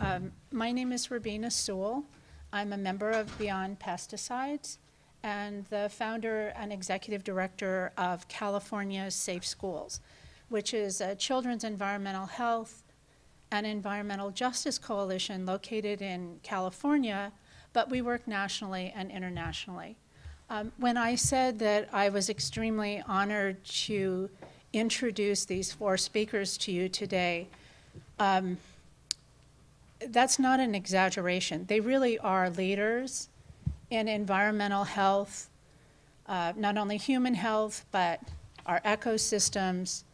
My name is Robina Suwol. I'm a member of Beyond Pesticides and the founder and executive director of California's Safe Schools, which is a children's environmental health and environmental justice coalition located in California, but we work nationally and internationally. When I said that I was extremely honored to introduce these four speakers to you today, that's not an exaggeration. They really are leaders in environmental health, not only human health, but our ecosystems,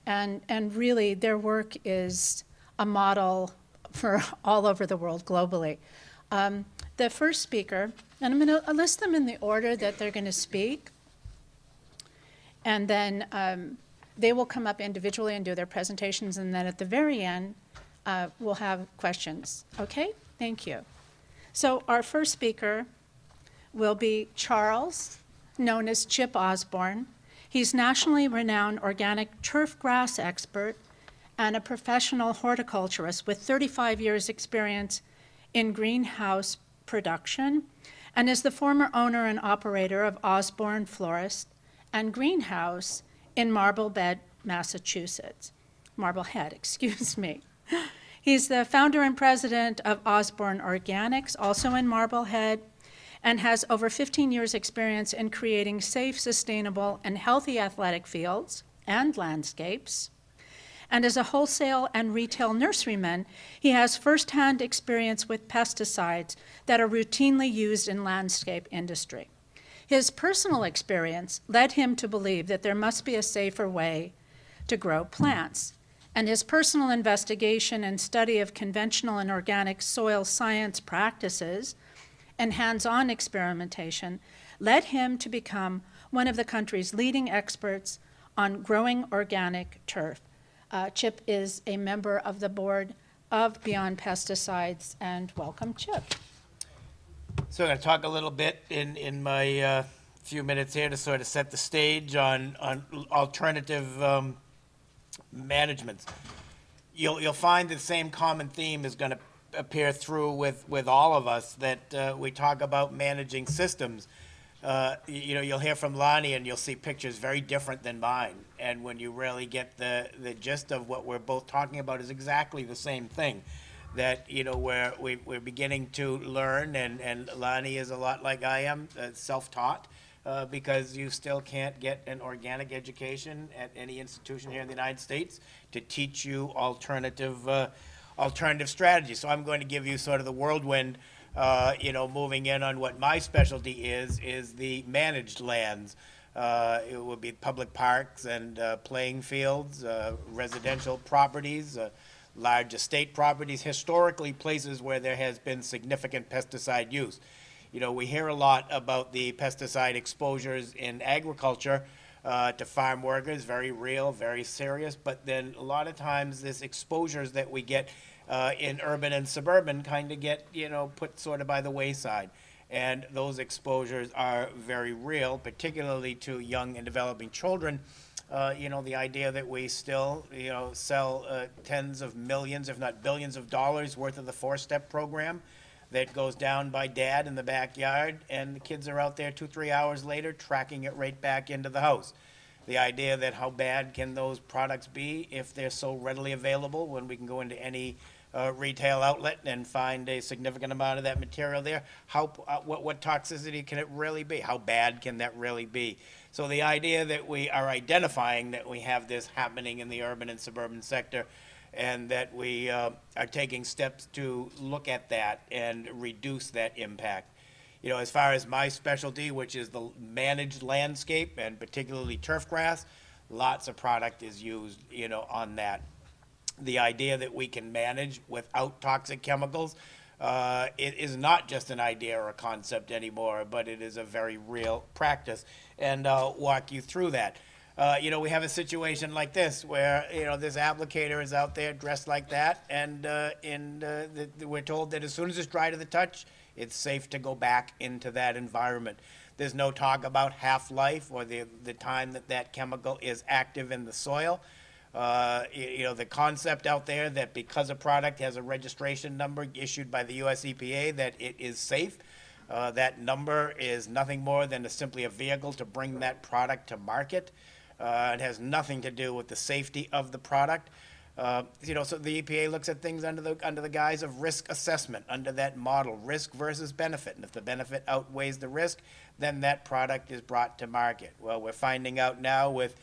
and really their work is a model for all over the world globally. The first speaker, and I'm going to list them in the order that they're going to speak, and then they will come up individually and do their presentations, and then at the very end, we'll have questions. Okay? Thank you. So our first speaker will be Charles, known as Chip Osborne. He's nationally renowned organic turf grass expert and a professional horticulturist with 35 years experience in greenhouse production, and is the former owner and operator of Osborne Florist and Greenhouse in Marblehead, Massachusetts. Marblehead, excuse me. He's the founder and president of Osborne Organics, also in Marblehead, and has over 15 years experience in creating safe, sustainable, and healthy athletic fields and landscapes. And as a wholesale and retail nurseryman, he has firsthand experience with pesticides that are routinely used in landscape industry. His personal experience led him to believe that there must be a safer way to grow plants. And his personal investigation and study of conventional and organic soil science practices and hands-on experimentation led him to become one of the country's leading experts on growing organic turf. Chip is a member of the board of Beyond Pesticides, and welcome, Chip. So I'm going to talk a little bit in my few minutes here to sort of set the stage on alternative managements. You'll find the same common theme is going to appear through with all of us, that we talk about managing systems. You'll hear from Lani and you'll see pictures very different than mine. And when you really get the gist of what we're both talking about is exactly the same thing. That, we're beginning to learn, and Lani is a lot like I am, self-taught, because you still can't get an organic education at any institution here in the United States to teach you alternative strategies. So I'm going to give you sort of the whirlwind, moving in on what my specialty is the managed lands. It would be public parks and playing fields, residential properties, large estate properties, historically places where there has been significant pesticide use. We hear a lot about the pesticide exposures in agriculture to farm workers, very real, very serious, but then a lot of times this exposures that we get in urban and suburban kind of get, put sort of by the wayside. And those exposures are very real, particularly to young and developing children. The idea that we still, sell tens of millions, if not billions of dollars worth of the 4-step program that goes down by dad in the backyard, and the kids are out there 2-3 hours later tracking it right back into the house. The idea that how bad can those products be if they're so readily available when we can go into any retail outlet and find a significant amount of that material there. What toxicity can it really be? How bad can that really be? So the idea that we are identifying that we have this happening in the urban and suburban sector, and that we are taking steps to look at that and reduce that impact. As far as my specialty, which is the managed landscape and particularly turf grass, lots of product is used, on that. The idea that we can manage without toxic chemicals, it is not just an idea or a concept anymore, but it is a very real practice. And I'll walk you through that. We have a situation like this where, this applicator is out there dressed like that, and we're told that as soon as it's dry to the touch, it's safe to go back into that environment. There's no talk about half-life or the time that chemical is active in the soil. You know, the concept out there that because a product has a registration number issued by the US EPA that it is safe, that number is nothing more than simply a vehicle to bring that product to market. It has nothing to do with the safety of the product. You know, so the EPA looks at things under the guise of risk assessment, under that model, risk versus benefit. And if the benefit outweighs the risk, then that product is brought to market. Well, we're finding out now with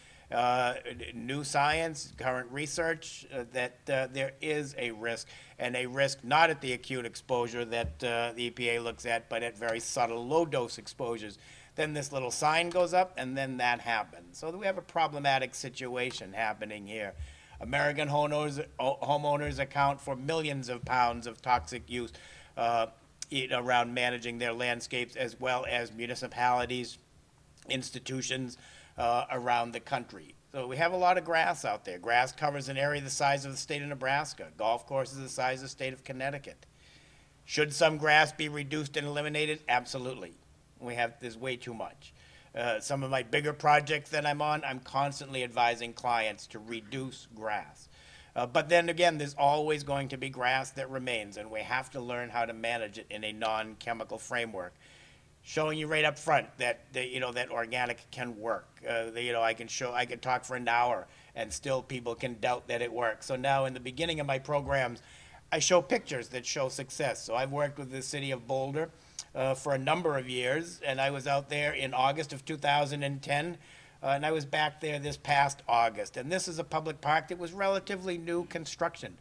new science, current research, that there is a risk, and a risk not at the acute exposure that the EPA looks at, but at very subtle low-dose exposures. Then this little sign goes up, and then that happens. So we have a problematic situation happening here. American homeowners account for millions of pounds of toxic use around managing their landscapes, as well as municipalities, institutions around the country. So we have a lot of grass out there. Grass covers an area the size of the state of Nebraska. Golf courses the size of the state of Connecticut. Should some grass be reduced and eliminated? Absolutely. There's way too much. Some of my bigger projects that I'm on, I'm constantly advising clients to reduce grass. But then again, there's always going to be grass that remains, and we have to learn how to manage it in a non-chemical framework. Showing you right up front that you know, that organic can work. You know, I can talk for an hour, and still people can doubt that it works. So now, in the beginning of my programs, I show pictures that show success. So I've worked with the city of Boulder for a number of years, and I was out there in August of 2010, and I was back there this past August. And this is a public park that was relatively new construction.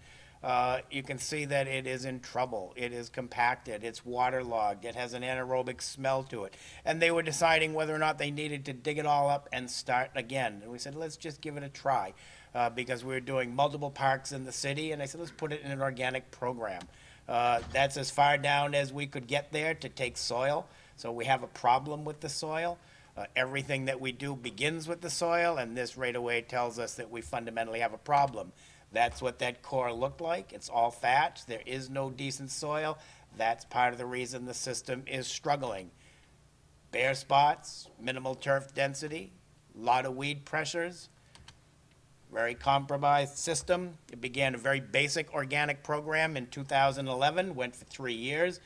You can see that it is in trouble. It is compacted. It's waterlogged. It has an anaerobic smell to it. And they were deciding whether or not they needed to dig it all up and start again. And we said, let's just give it a try, because we were doing multiple parks in the city. And I said, let's put it in an organic program. That's as far down as we could get there to take soil. So we have a problem with the soil. Everything that we do begins with the soil, and this right away tells us that we fundamentally have a problem. That's what that core looked like. It's all thatch. There is no decent soil. That's part of the reason the system is struggling. Bare spots, minimal turf density, a lot of weed pressures, very compromised system. It began a very basic organic program in 2011, went for 3 years.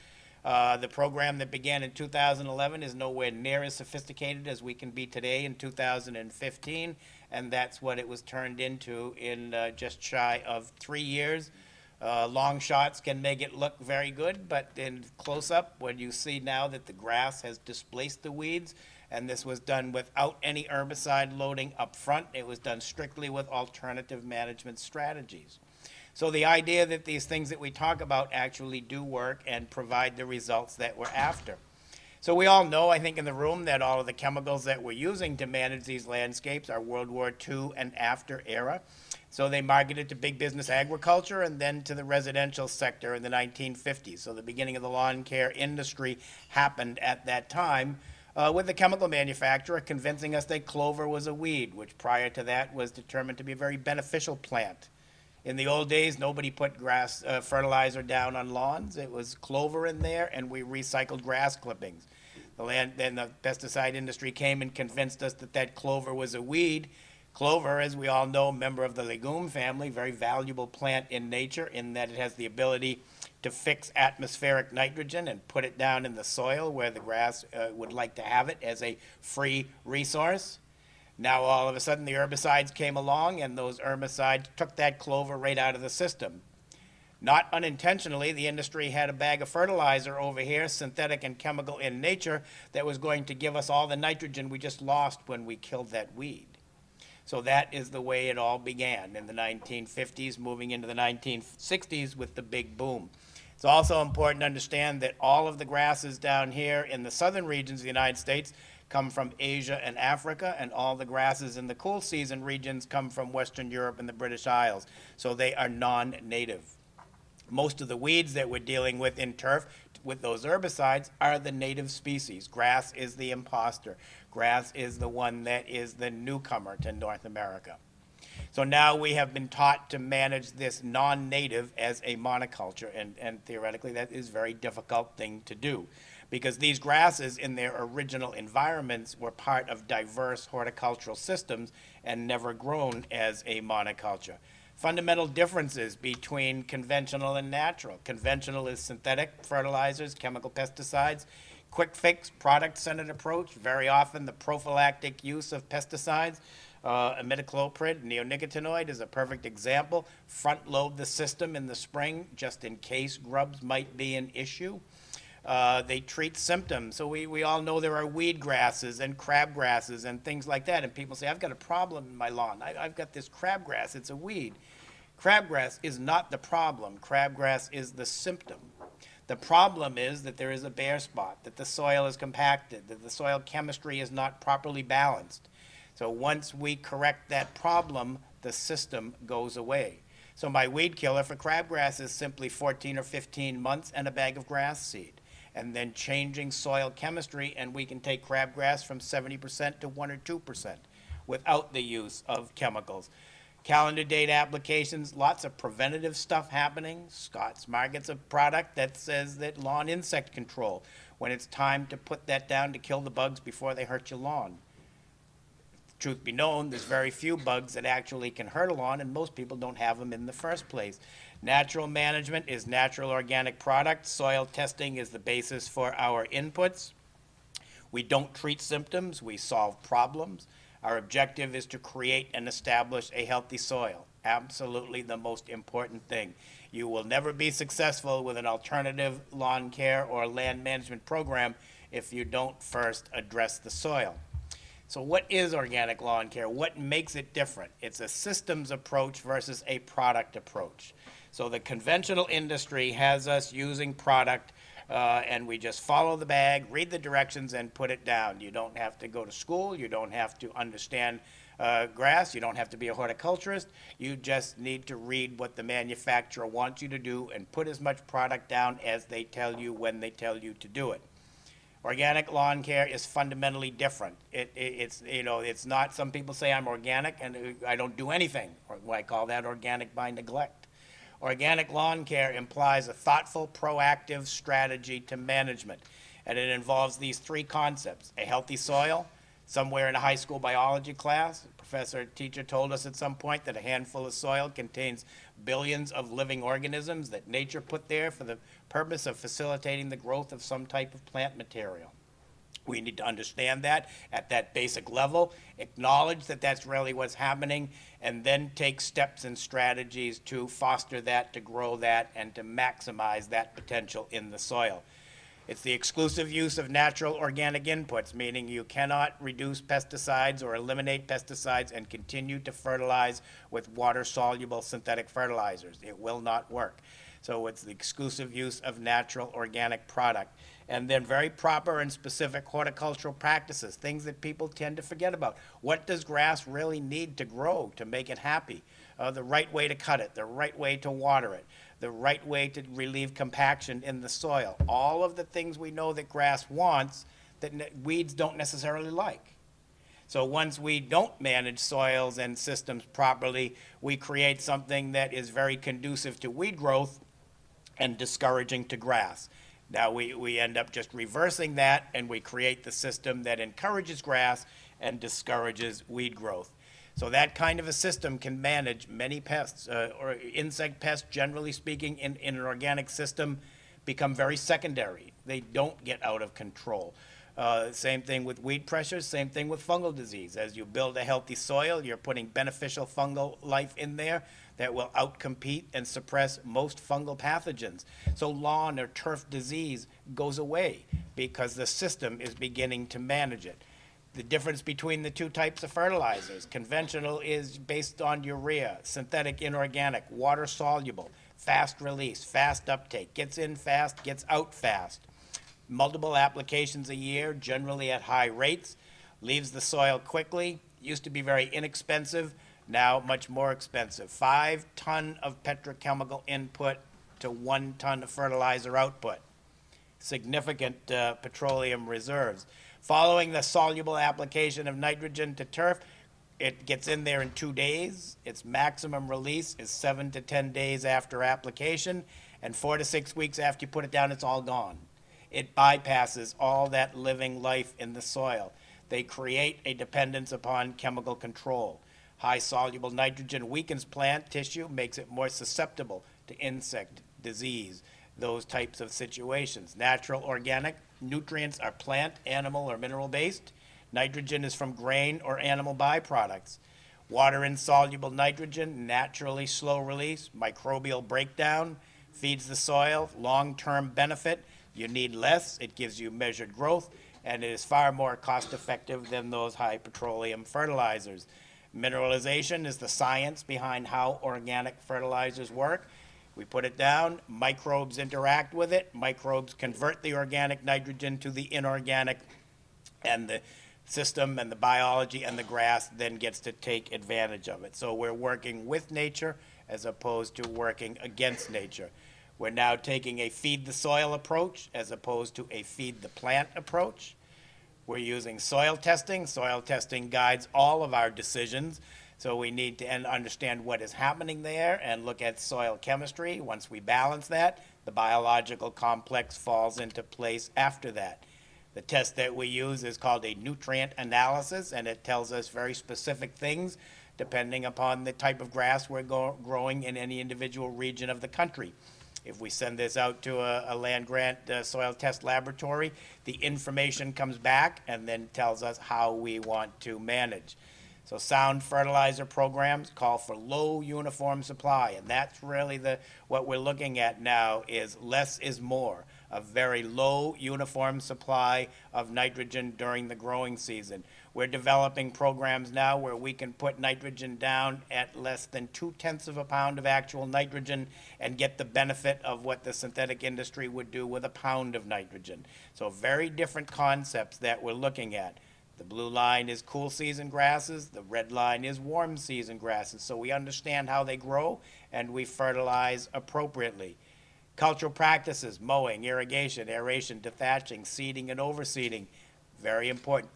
The program that began in 2011 is nowhere near as sophisticated as we can be today in 2015, and that's what it was turned into in just shy of 3 years. Long shots can make it look very good, but in close-up, when you see now that the grass has displaced the weeds, and this was done without any herbicide loading up front, it was done strictly with alternative management strategies. So the idea that these things that we talk about actually do work and provide the results that we're after. So we all know, I think, in the room that all of the chemicals that we're using to manage these landscapes are World War II and after era. So they marketed to big business agriculture and then to the residential sector in the 1950s. So the beginning of the lawn care industry happened at that time, with the chemical manufacturer convincing us that clover was a weed, which prior to that was determined to be a very beneficial plant. In the old days, nobody put grass fertilizer down on lawns. It was clover in there, and we recycled grass clippings. Then the pesticide industry came and convinced us that that clover was a weed. Clover, as we all know, member of the legume family, very valuable plant in nature in that it has the ability to fix atmospheric nitrogen and put it down in the soil where the grass would like to have it as a free resource. Now all of a sudden the herbicides came along, and those herbicides took that clover right out of the system. Not unintentionally, the industry had a bag of fertilizer over here, synthetic and chemical in nature, that was going to give us all the nitrogen we just lost when we killed that weed. So that is the way it all began in the 1950s, moving into the 1960s with the big boom. It's also important to understand that all of the grasses down here in the southern regions of the United States come from Asia and Africa, and all the grasses in the cool season regions come from Western Europe and the British Isles. So they are non-native. Most of the weeds that we're dealing with in turf with those herbicides are the native species. Grass is the imposter. Grass is the one that is the newcomer to North America. So now we have been taught to manage this non-native as a monoculture, and theoretically that is a very difficult thing to do. because these grasses in their original environments were part of diverse horticultural systems and never grown as a monoculture. Fundamental differences between conventional and natural. Conventional is synthetic fertilizers, chemical pesticides. Quick fix, product-centered approach, very often the prophylactic use of pesticides. Imidacloprid, neonicotinoid is a perfect example. Front load the system in the spring just in case grubs might be an issue. They treat symptoms. So we all know there are weed grasses and crabgrasses and things like that. And people say, I've got a problem in my lawn. I've got this crabgrass. It's a weed. Crabgrass is not the problem. Crabgrass is the symptom. The problem is that there is a bare spot, that the soil is compacted, that the soil chemistry is not properly balanced. So once we correct that problem, the system goes away. So my weed killer for crabgrass is simply 14 or 15 months and a bag of grass seed, and then changing soil chemistry, and we can take crabgrass from 70% to 1 or 2% without the use of chemicals. Calendar date applications, lots of preventative stuff happening. Scott's Market's a product that says that lawn insect control, when it's time to put that down to kill the bugs before they hurt your lawn. Truth be known, there's very few bugs that actually can hurt a lawn, and most people don't have them in the first place. Natural management is natural organic products. Soil testing is the basis for our inputs. We don't treat symptoms, we solve problems. Our objective is to create and establish a healthy soil. Absolutely the most important thing. You will never be successful with an alternative lawn care or land management program if you don't first address the soil. So what is organic lawn care? What makes it different? It's a systems approach versus a product approach. So the conventional industry has us using product and we just follow the bag, read the directions, and put it down. You don't have to go to school. You don't have to understand grass. You don't have to be a horticulturist. You just need to read what the manufacturer wants you to do and put as much product down as they tell you when they tell you to do it. Organic lawn care is fundamentally different. It's not, some people say I'm organic and I don't do anything. Or I call that organic by neglect. Organic lawn care implies a thoughtful, proactive strategy to management. And it involves these three concepts: a healthy soil. Somewhere in a high school biology class, a professor or teacher told us at some point that a handful of soil contains billions of living organisms that nature put there for the purpose of facilitating the growth of some type of plant material. We need to understand that at that basic level, acknowledge that that's really what's happening, and then take steps and strategies to foster that, to grow that, and to maximize that potential in the soil. It's the exclusive use of natural organic inputs, meaning you cannot reduce pesticides or eliminate pesticides and continue to fertilize with water-soluble synthetic fertilizers. It will not work. So it's the exclusive use of natural organic product. And then very proper and specific horticultural practices, things that people tend to forget about. What does grass really need to grow to make it happy? The right way to cut it, the right way to water it, the right way to relieve compaction in the soil. All of the things we know that grass wants that weeds don't necessarily like. So once we don't manage soils and systems properly, we create something that is very conducive to weed growth and discouraging to grass. Now we end up just reversing that, and we create the system that encourages grass and discourages weed growth. So that kind of a system can manage many pests, or insect pests, generally speaking, in an organic system, become very secondary. They don't get out of control. Same thing with weed pressures, same thing with fungal disease. As you build a healthy soil, you're putting beneficial fungal life in there that will outcompete and suppress most fungal pathogens. So lawn or turf disease goes away because the system is beginning to manage it. The difference between the two types of fertilizers: conventional is based on urea, synthetic inorganic, water soluble, fast release, fast uptake, gets in fast, gets out fast. Multiple applications a year, generally at high rates, leaves the soil quickly, used to be very inexpensive, now much more expensive. 5 tons of petrochemical input to 1 ton of fertilizer output. Significant petroleum reserves. Following the soluble application of nitrogen to turf, it gets in there in 2 days. Its maximum release is 7 to 10 days after application, and 4 to 6 weeks after you put it down, it's all gone. it bypasses all that living life in the soil. They create a dependence upon chemical control. High soluble nitrogen weakens plant tissue, makes it more susceptible to insect, disease, those types of situations. Natural organic nutrients are plant, animal, or mineral based. Nitrogen is from grain or animal byproducts. Water insoluble nitrogen, naturally slow release, microbial breakdown, feeds the soil, long-term benefit. You need less, it gives you measured growth, and it is far more cost-effective than those high petroleum fertilizers. Mineralization is the science behind how organic fertilizers work. We put it down, microbes interact with it, microbes convert the organic nitrogen to the inorganic, and the system and the biology and the grass then gets to take advantage of it. So we're working with nature as opposed to working against nature. We're now taking a feed the soil approach as opposed to a feed the plant approach. We're using soil testing. Soil testing guides all of our decisions. So we need to understand what is happening there and look at soil chemistry. Once we balance that, the biological complex falls into place after that. The test that we use is called a nutrient analysis, and it tells us very specific things depending upon the type of grass we're growing in any individual region of the country. If we send this out to a land-grant soil test laboratory, the information comes back and then tells us how we want to manage. So sound fertilizer programs call for low uniform supply, and that's really what we're looking at now is less is more, a very low uniform supply of nitrogen during the growing season. We're developing programs now where we can put nitrogen down at less than 0.2 of a pound of actual nitrogen and get the benefit of what the synthetic industry would do with a pound of nitrogen. So very different concepts that we're looking at. The blue line is cool season grasses, the red line is warm season grasses. So we understand how they grow and we fertilize appropriately. Cultural practices, mowing, irrigation, aeration, dethatching, seeding, and overseeding, very important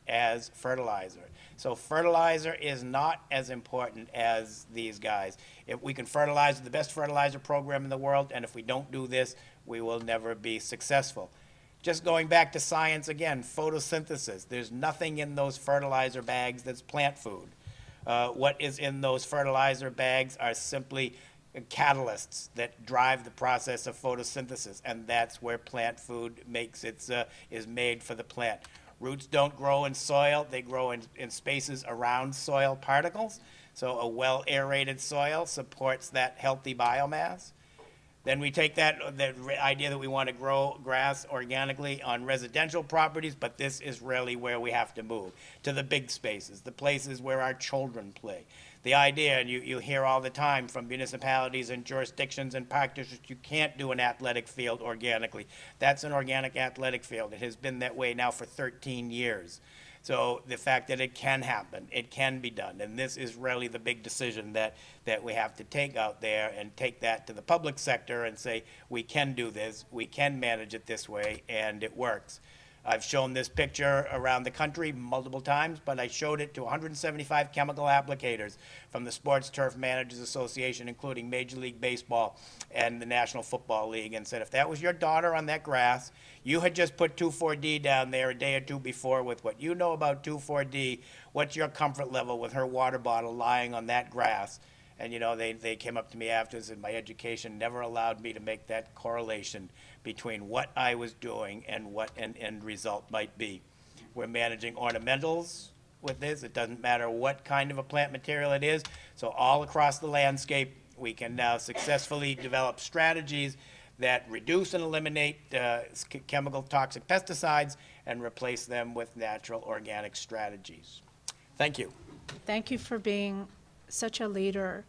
as fertilizer. So fertilizer is not as important as these guys. If we can fertilize the best fertilizer program in the world, and if we don't do this, we will never be successful. Just going back to science again, photosynthesis. There's nothing in those fertilizer bags that's plant food. What is in those fertilizer bags are simply catalysts that drive the process of photosynthesis, and that's where plant food is made for the plant. Roots don't grow in soil, they grow in spaces around soil particles. So a well-aerated soil supports that healthy biomass. Then we take that idea that we want to grow grass organically on residential properties, but this is really where we have to move, to the big spaces, the places where our children play. The idea, and you hear all the time from municipalities and jurisdictions and park districts, you can't do an athletic field organically. That's an organic athletic field. It has been that way now for 13 years. So the fact that it can happen, it can be done, and this is really the big decision that we have to take out there and take that to the public sector and say, we can do this, we can manage it this way, and it works. I've shown this picture around the country multiple times, but I showed it to 175 chemical applicators from the Sports Turf Managers Association, including Major League Baseball and the National Football League, and said, if that was your daughter on that grass, you had just put 2,4-D down there a day or two before with what you know about 2,4-D, what's your comfort level with her water bottle lying on that grass? And, you know, they came up to me afterwards, and my education never allowed me to make that correlation between what I was doing and what an end result might be. We're managing ornamentals with this. It doesn't matter what kind of a plant material it is. So all across the landscape, we can now successfully develop strategies that reduce and eliminate chemical toxic pesticides and replace them with natural organic strategies. Thank you. Thank you for being such a leader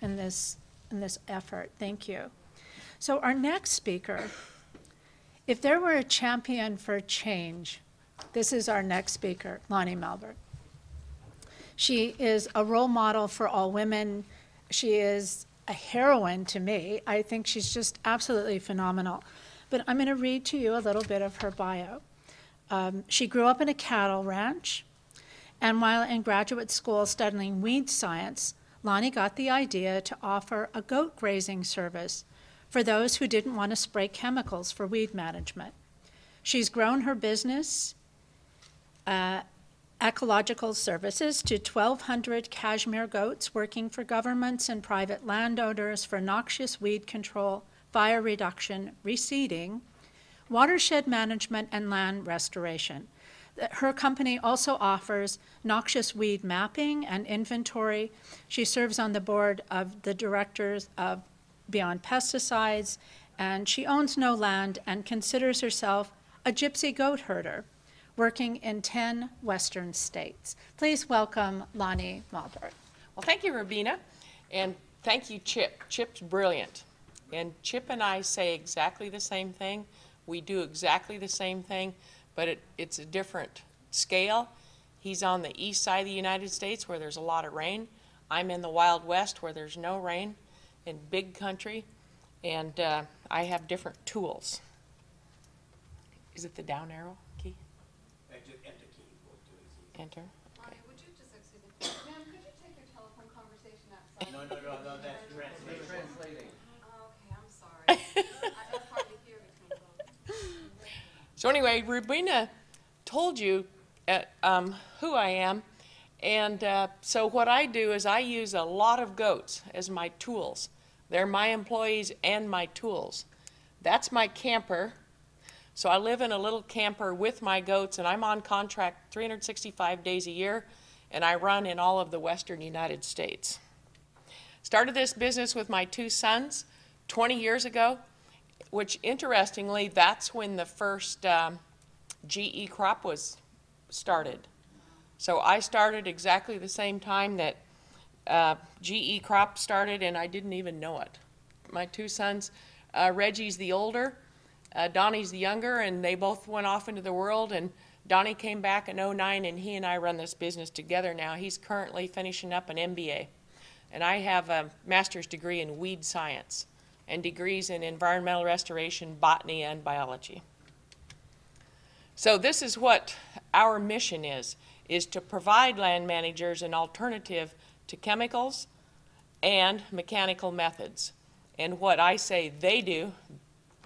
in this effort. Thank you. So our next speaker, if there were a champion for change, this is our next speaker, Lani Malmberg. She is a role model for all women. She is a heroine to me. I think she's just absolutely phenomenal. But I'm going to read to you a little bit of her bio. She grew up in a cattle ranch, and while in graduate school studying weed science, Lani got the idea to offer a goat grazing service for those who didn't want to spray chemicals for weed management. She's grown her business, Ecological Services, to 1,200 cashmere goats working for governments and private landowners for noxious weed control, fire reduction, reseeding, watershed management, and land restoration. Her company also offers noxious weed mapping and inventory. She serves on the board of the directors of Beyond Pesticides, and she owns no land and considers herself a gypsy goat herder, working in 10 Western states. Please welcome Lani Malmberg. Well, thank you, Robina, and thank you, Chip. Chip's brilliant, and Chip and I say exactly the same thing. We do exactly the same thing, but it's a different scale. He's on the east side of the United States where there's a lot of rain. I'm in the Wild West where there's no rain, in big country, and I have different tools. Is it the down arrow key? Enter key. We'll do it. Enter. Okay. Would you just, excuse me, ma'am, could you take your telephone conversation outside? No, that's translating. Oh, okay, I'm sorry. I can hardly hear between both. So anyway, Robina told you who I am, and so what I do is I use a lot of goats as my tools. They're my employees and my tools. That's my camper. So I live in a little camper with my goats, and I'm on contract 365 days a year, and I run in all of the western United States. Started this business with my two sons 20 years ago, which interestingly, that's when the first GE crop was started. So I started exactly the same time that GE crop started, and I didn't even know it. My two sons, Reggie's the older, Donnie's the younger, and they both went off into the world, and Donnie came back in '09, and he and I run this business together now. He's currently finishing up an MBA, and I have a master's degree in weed science and degrees in environmental restoration, botany, and biology. So this is what our mission is to provide land managers an alternative to chemicals and mechanical methods. And what I say they do,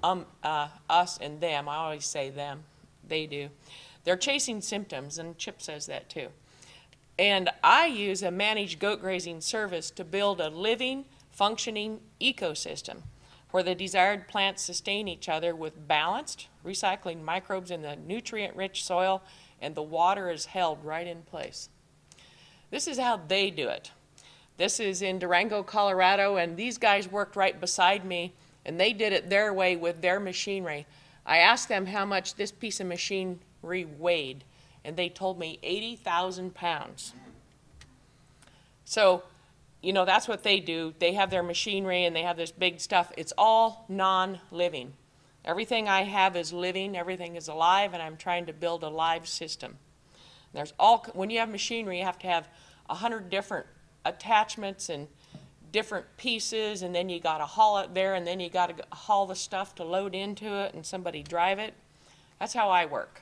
us and them, I always say them, they do. They're chasing symptoms, and Chip says that too. And I use a managed goat grazing service to build a living, functioning ecosystem where the desired plants sustain each other with balanced, recycling microbes in the nutrient-rich soil, and the water is held right in place. This is how they do it. This is in Durango, Colorado, and these guys worked right beside me, and they did it their way with their machinery. I asked them how much this piece of machinery weighed, and they told me 80,000 pounds. So, you know, that's what they do. They have their machinery and they have this big stuff. It's all non-living. Everything I have is living, everything is alive, and I'm trying to build a live system. There's when you have machinery, you have to have 100 different attachments and different pieces, and then you got to haul it there, and then you got to haul the stuff to load into it and somebody drive it. That's how I work.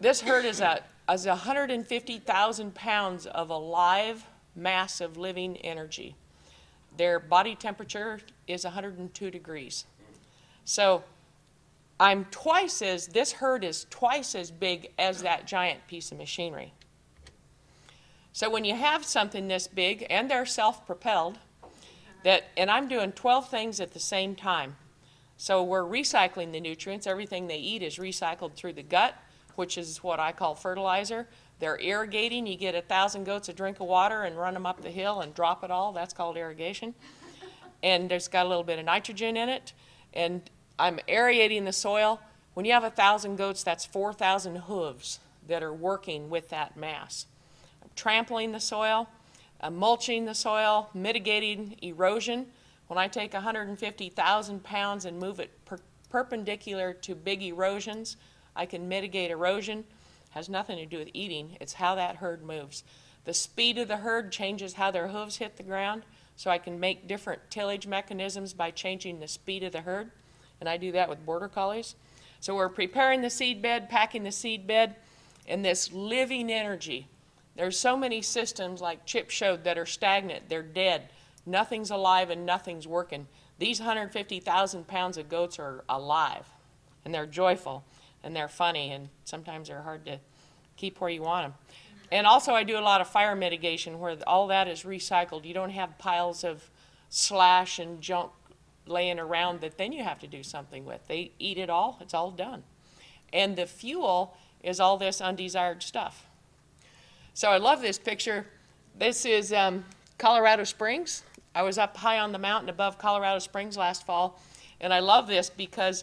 This herd is 150,000 pounds of alive, massive living energy. Their body temperature is 102 degrees. So this herd is twice as big as that giant piece of machinery. So when you have something this big, and they're self-propelled, and I'm doing 12 things at the same time. So we're recycling the nutrients. Everything they eat is recycled through the gut, which is what I call fertilizer. They're irrigating. You get 1,000 goats a drink of water and run them up the hill and drop it all. That's called irrigation. And there's got a little bit of nitrogen in it. And I'm aerating the soil. When you have 1,000 goats, that's 4,000 hooves that are working with that mass. I'm trampling the soil, mulching the soil, mitigating erosion. When I take 150,000 pounds and move it perpendicular to big erosions, I can mitigate erosion. Has nothing to do with eating. It's how that herd moves. The speed of the herd changes how their hooves hit the ground, so I can make different tillage mechanisms by changing the speed of the herd, and I do that with border collies. So we're preparing the seed bed, packing the seed bed, and this living energy. There's so many systems, like Chip showed, that are stagnant. They're dead. Nothing's alive and nothing's working. These 150,000 pounds of goats are alive, and they're joyful, and they're funny, and sometimes they're hard to keep where you want them. And also I do a lot of fire mitigation where all that is recycled. You don't have piles of slash and junk laying around that then you have to do something with. They eat it all, it's all done. And the fuel is all this undesired stuff. So I love this picture. This is Colorado Springs. I was up high on the mountain above Colorado Springs last fall, and I love this because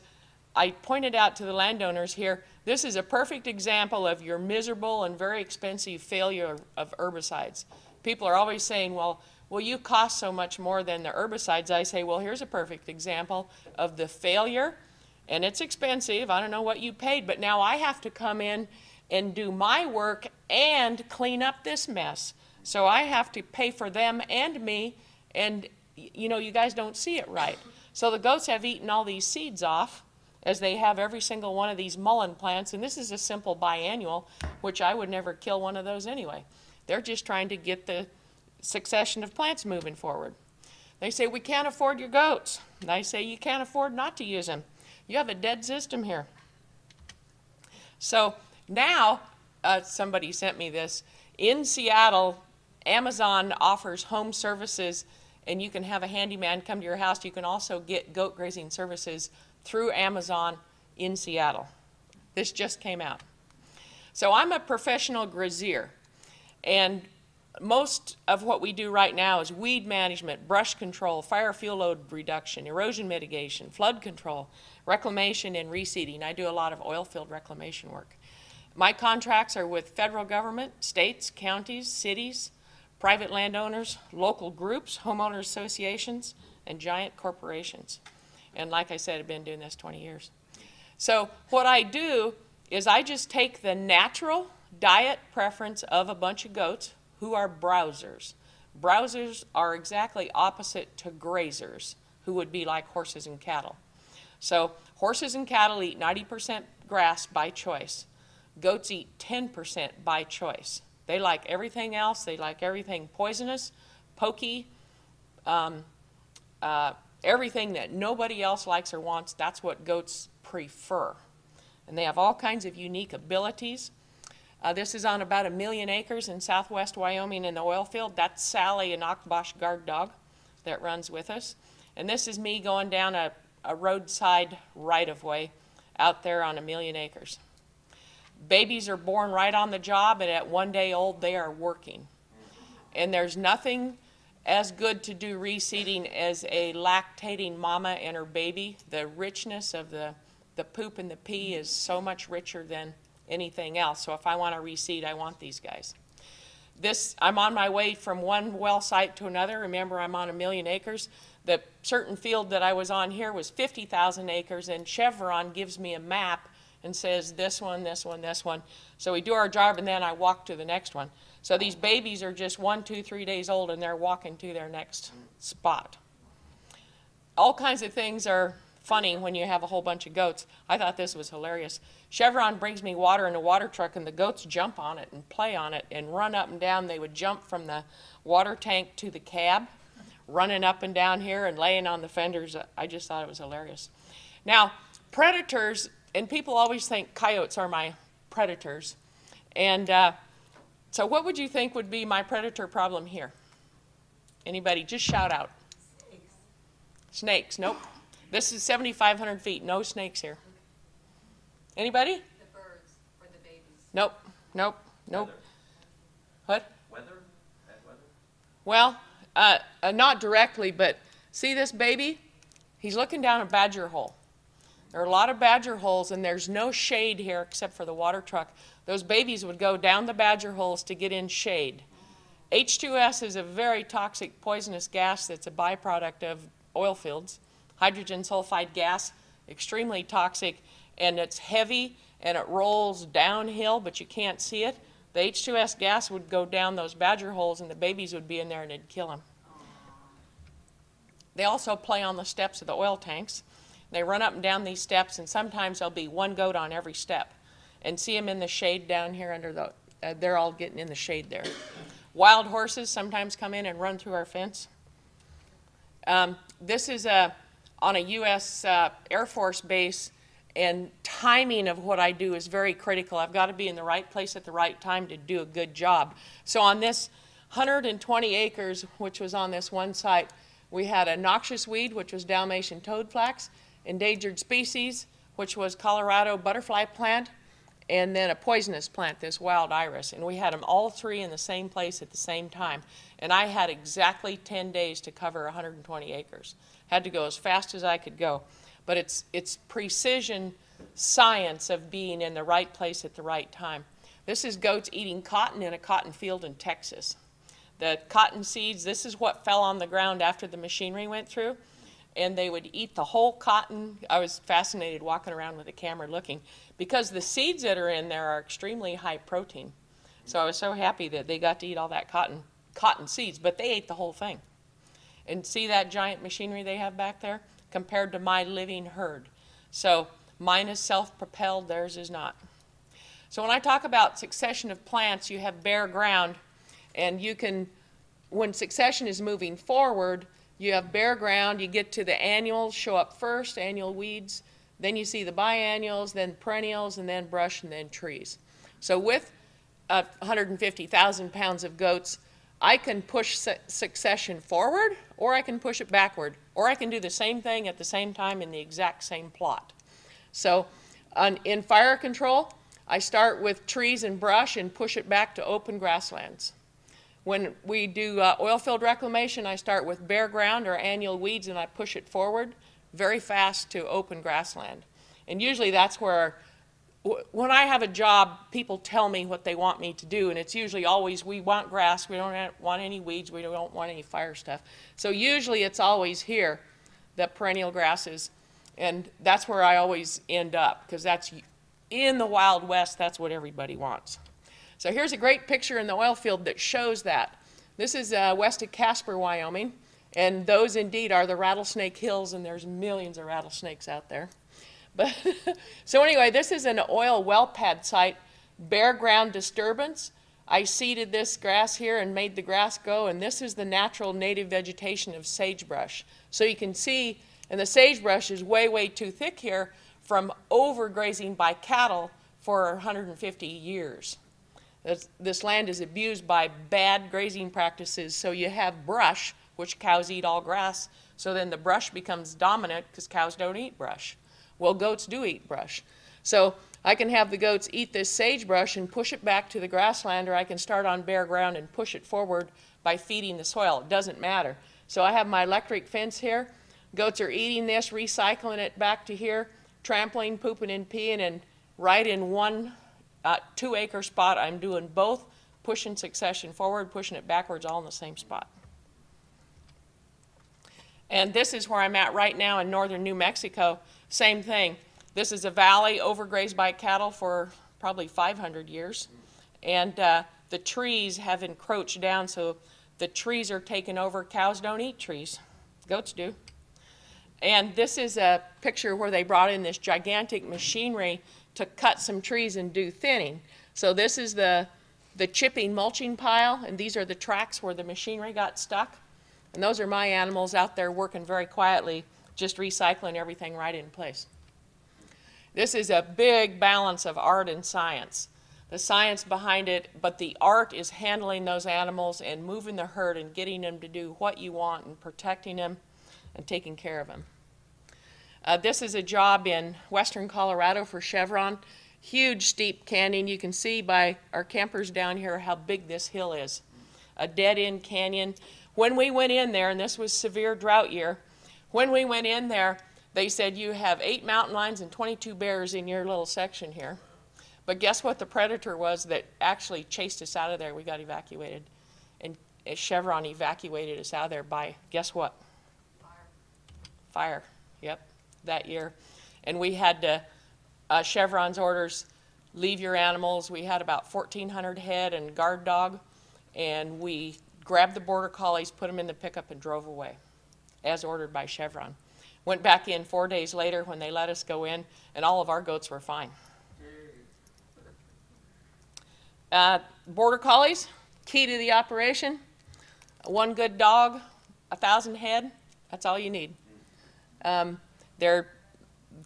I pointed out to the landowners here, this is a perfect example of your miserable and very expensive failure of herbicides. People are always saying, well, you cost so much more than the herbicides. I say, well, here's a perfect example of the failure, and it's expensive. I don't know what you paid, but now I have to come in and do my work and clean up this mess. So I have to pay for them and me, and you know, you guys don't see it right. So the goats have eaten all these seeds off, as they have every single one of these mullein plants, and this is a simple biannual, which I would never kill one of those anyway. They're just trying to get the succession of plants moving forward. They say, we can't afford your goats. And I say, you can't afford not to use them. You have a dead system here. So now, somebody sent me this. In Seattle, Amazon offers home services, and you can have a handyman come to your house. You can also get goat grazing services through Amazon in Seattle. This just came out. So I'm a professional grazier, and most of what we do right now is weed management, brush control, fire fuel load reduction, erosion mitigation, flood control, reclamation and reseeding. I do a lot of oil field reclamation work. My contracts are with federal government, states, counties, cities, private landowners, local groups, homeowner associations, and giant corporations. And like I said, I've been doing this 20 years. So what I do is I just take the natural diet preference of a bunch of goats who are browsers. Browsers are exactly opposite to grazers, who would be like horses and cattle. So horses and cattle eat 90% grass by choice. Goats eat 10% by choice. They like everything else. They like everything poisonous, pokey, everything that nobody else likes or wants. That's what goats prefer. And they have all kinds of unique abilities. This is on about 1 million acres in southwest Wyoming in the oil field. That's Sally, an Akbosh guard dog that runs with us. And this is me going down a roadside right-of-way out there on 1 million acres. Babies are born right on the job, and at 1 day old, they are working. And there's nothing as good to do reseeding as a lactating mama and her baby. The richness of the poop and the pee is so much richer than anything else. So if I want to reseed, I want these guys. I'm on my way from one well site to another. Remember, I'm on 1 million acres. The certain field that I was on here was 50,000 acres, and Chevron gives me a map and says this one, this one, this one. So we do our job, and then I walk to the next one. So these babies are just 1, 2, 3 days old, and they're walking to their next spot. All kinds of things are funny when you have a whole bunch of goats. I thought this was hilarious. Chevron brings me water in a water truck, and the goats jump on it and play on it and run up and down. They would jump from the water tank to the cab, running up and down here and laying on the fenders. I just thought it was hilarious. Now, predators, and people always think coyotes are my predators. And so what would you think would be my predator problem here? Anybody? Just shout out. Snakes. Snakes, nope. This is 7,500 feet, no snakes here. Anybody? The birds or the babies. Nope, nope, nope. What? Weather? Bad weather? Well, not directly, but see this baby? He's looking down a badger hole. There are a lot of badger holes, and there's no shade here except for the water truck. Those babies would go down the badger holes to get in shade. H2S is a very toxic, poisonous gas that's a byproduct of oil fields. Hydrogen sulfide gas, extremely toxic, and it's heavy, and it rolls downhill, but you can't see it. The H2S gas would go down those badger holes, and the babies would be in there, and it'd kill them. They also play on the steps of the oil tanks. They run up and down these steps, and sometimes there'll be one goat on every step. And see them in the shade down here under the, they're all getting in the shade there. Wild horses sometimes come in and run through our fence. This is a on a U.S. Air Force base, and timing of what I do is very critical. I've got to be in the right place at the right time to do a good job. So on this 120 acres, which was on this one site, we had a noxious weed, which was Dalmatian toadflax, endangered species, which was Colorado butterfly plant, and then a poisonous plant, this wild iris. And we had them all three in the same place at the same time. And I had exactly 10 days to cover 120 acres. Had to go as fast as I could go. But it's precision science of being in the right place at the right time. This is goats eating cotton in a cotton field in Texas. The cotton seeds, this is what fell on the ground after the machinery went through. And they would eat the whole cotton. I was fascinated walking around with a camera looking, because the seeds that are in there are extremely high protein. So I was so happy that they got to eat all that cotton seeds, but they ate the whole thing. And see that giant machinery they have back there compared to my living herd. So mine is self-propelled, theirs is not. So when I talk about succession of plants, you have bare ground, and you can, when succession is moving forward, you have bare ground, you get to the annuals, show up first, annual weeds, then you see the biennials, then perennials, and then brush, and then trees. So with 150,000 pounds of goats, I can push succession forward, or I can push it backward, or I can do the same thing at the same time in the exact same plot. So in fire control, I start with trees and brush and push it back to open grasslands. When we do oil field reclamation, I start with bare ground or annual weeds, and I push it forward very fast to open grassland. And usually that's where, when I have a job, people tell me what they want me to do, and it's usually always, we want grass, we don't want any weeds, we don't want any fire stuff. So usually it's always here, the perennial grasses, and that's where I always end up, because that's in the Wild West, that's what everybody wants. So here's a great picture in the oil field that shows that. This is west of Casper, Wyoming, and those indeed are the Rattlesnake Hills, and there's millions of rattlesnakes out there. But so anyway, this is an oil well pad site, bare ground disturbance. I seeded this grass here and made the grass go, and this is the natural native vegetation of sagebrush. So you can see, and the sagebrush is way, way too thick here from overgrazing by cattle for 150 years. This land is abused by bad grazing practices, so you have brush, which cows eat all grass, so then the brush becomes dominant because cows don't eat brush. Well, goats do eat brush. So I can have the goats eat this sagebrush and push it back to the grassland, or I can start on bare ground and push it forward by feeding the soil. It doesn't matter. So I have my electric fence here. Goats are eating this, recycling it back to here, trampling, pooping, and peeing, and right in one 2-acre spot, I'm doing both, pushing succession forward, pushing it backwards, all in the same spot. And this is where I'm at right now in northern New Mexico. Same thing. This is a valley overgrazed by cattle for probably 500 years. And the trees have encroached down, so the trees are taken over. Cows don't eat trees. Goats do. And this is a picture where they brought in this gigantic machinery to cut some trees and do thinning. So this is the chipping mulching pile, and these are the tracks where the machinery got stuck. And those are my animals out there working very quietly, just recycling everything right in place. This is a big balance of art and science. The science behind it, but the art is handling those animals and moving the herd and getting them to do what you want and protecting them and taking care of them. This is a job in western Colorado for Chevron. Huge steep canyon. You can see by our campers down here how big this hill is. A dead-end canyon. When we went in there, and this was severe drought year, when we went in there, they said you have 8 mountain lions and 22 bears in your little section here. But guess what the predator was that actually chased us out of there? We got evacuated. And Chevron evacuated us out of there by, guess what? Fire. Yep, that year. And we had to, Chevron's orders, leave your animals. We had about 1,400 head and guard dog. And we grabbed the border collies, put them in the pickup, and drove away, as ordered by Chevron. Went back in 4 days later when they let us go in, and all of our goats were fine. Border collies, key to the operation. One good dog, 1,000 head, that's all you need. They're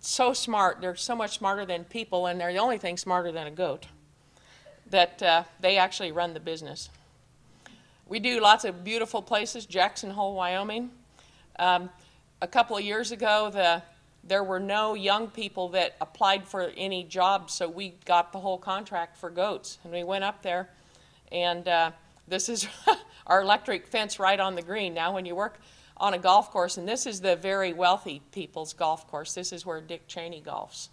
so smart. They're so much smarter than people, and they're the only thing smarter than a goat, that they actually run the business. We do lots of beautiful places, Jackson Hole, Wyoming. A couple of years ago, there were no young people that applied for any jobs, so we got the whole contract for goats. And we went up there, and this is our electric fence right on the green. Now when you work on a golf course, and this is the very wealthy people's golf course. This is where Dick Cheney golfs,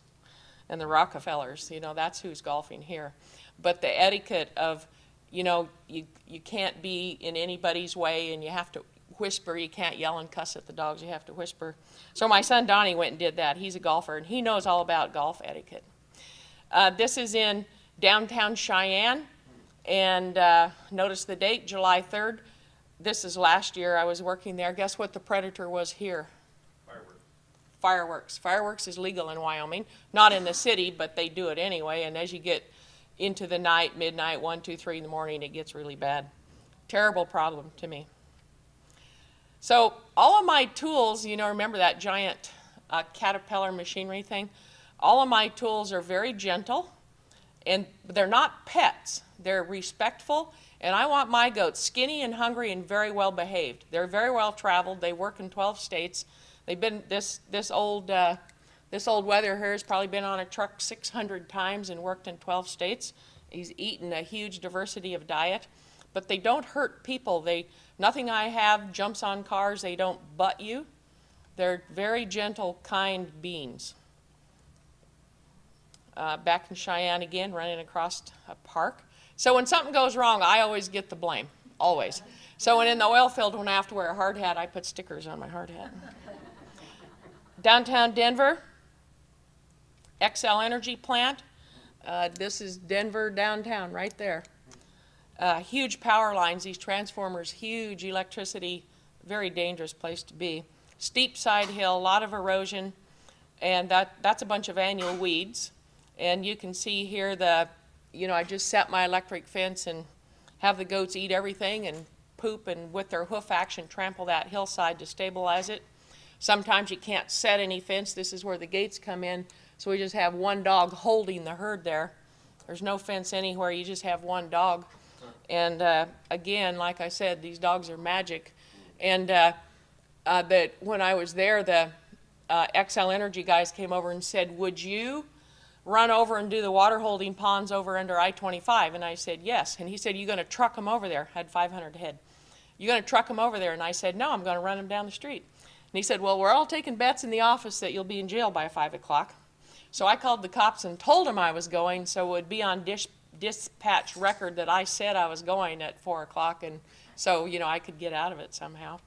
and the Rockefellers, you know, that's who's golfing here. But the etiquette of, you know, you can't be in anybody's way, and you have to whisper. You can't yell and cuss at the dogs. You have to whisper. So my son Donnie went and did that. He's a golfer, and he knows all about golf etiquette. This is in downtown Cheyenne, and notice the date, July 3rd. This is last year. I was working there. Guess what the predator was here? Fireworks. Fireworks. Fireworks is legal in Wyoming. Not in the city, but they do it anyway. And as you get into the night, midnight, 1, 2, 3 in the morning, it gets really bad. Terrible problem to me. So all of my tools, you know, remember that giant caterpillar machinery thing? All of my tools are very gentle, and they're not pets. They're respectful. And I want my goats skinny and hungry and very well behaved. They're very well traveled. They work in 12 states. They've been, this old weather here has probably been on a truck 600 times and worked in 12 states. He's eaten a huge diversity of diet. But they don't hurt people. Nothing I have jumps on cars. They don't butt you. They're very gentle, kind beings. Back in Cheyenne again, running across a park. So when something goes wrong, I always get the blame, always. So when in the oil field, when I have to wear a hard hat, I put stickers on my hard hat. Downtown Denver, XL Energy plant. This is Denver downtown, right there. Huge power lines, these transformers, huge electricity, very dangerous place to be. Steep side hill, a lot of erosion, and that's a bunch of annual weeds. And you can see here you know, I just set my electric fence and have the goats eat everything and poop, and with their hoof action trample that hillside to stabilize it. Sometimes you can't set any fence. This is where the gates come in, so we just have one dog holding the herd there. There's no fence anywhere. You just have one dog. And again, like I said, these dogs are magic. And when I was there, the XL Energy guys came over and said, would you run over and do the water holding ponds over under I-25? And I said, yes. And he said, you going to truck them over there? I had 500 head. You going to truck them over there? And I said, no, I'm going to run them down the street. And he said, well, we're all taking bets in the office that you'll be in jail by 5 o'clock. So I called the cops and told them I was going, so it would be on dispatch record that I said I was going at 4 o'clock, and so, you know, I could get out of it somehow.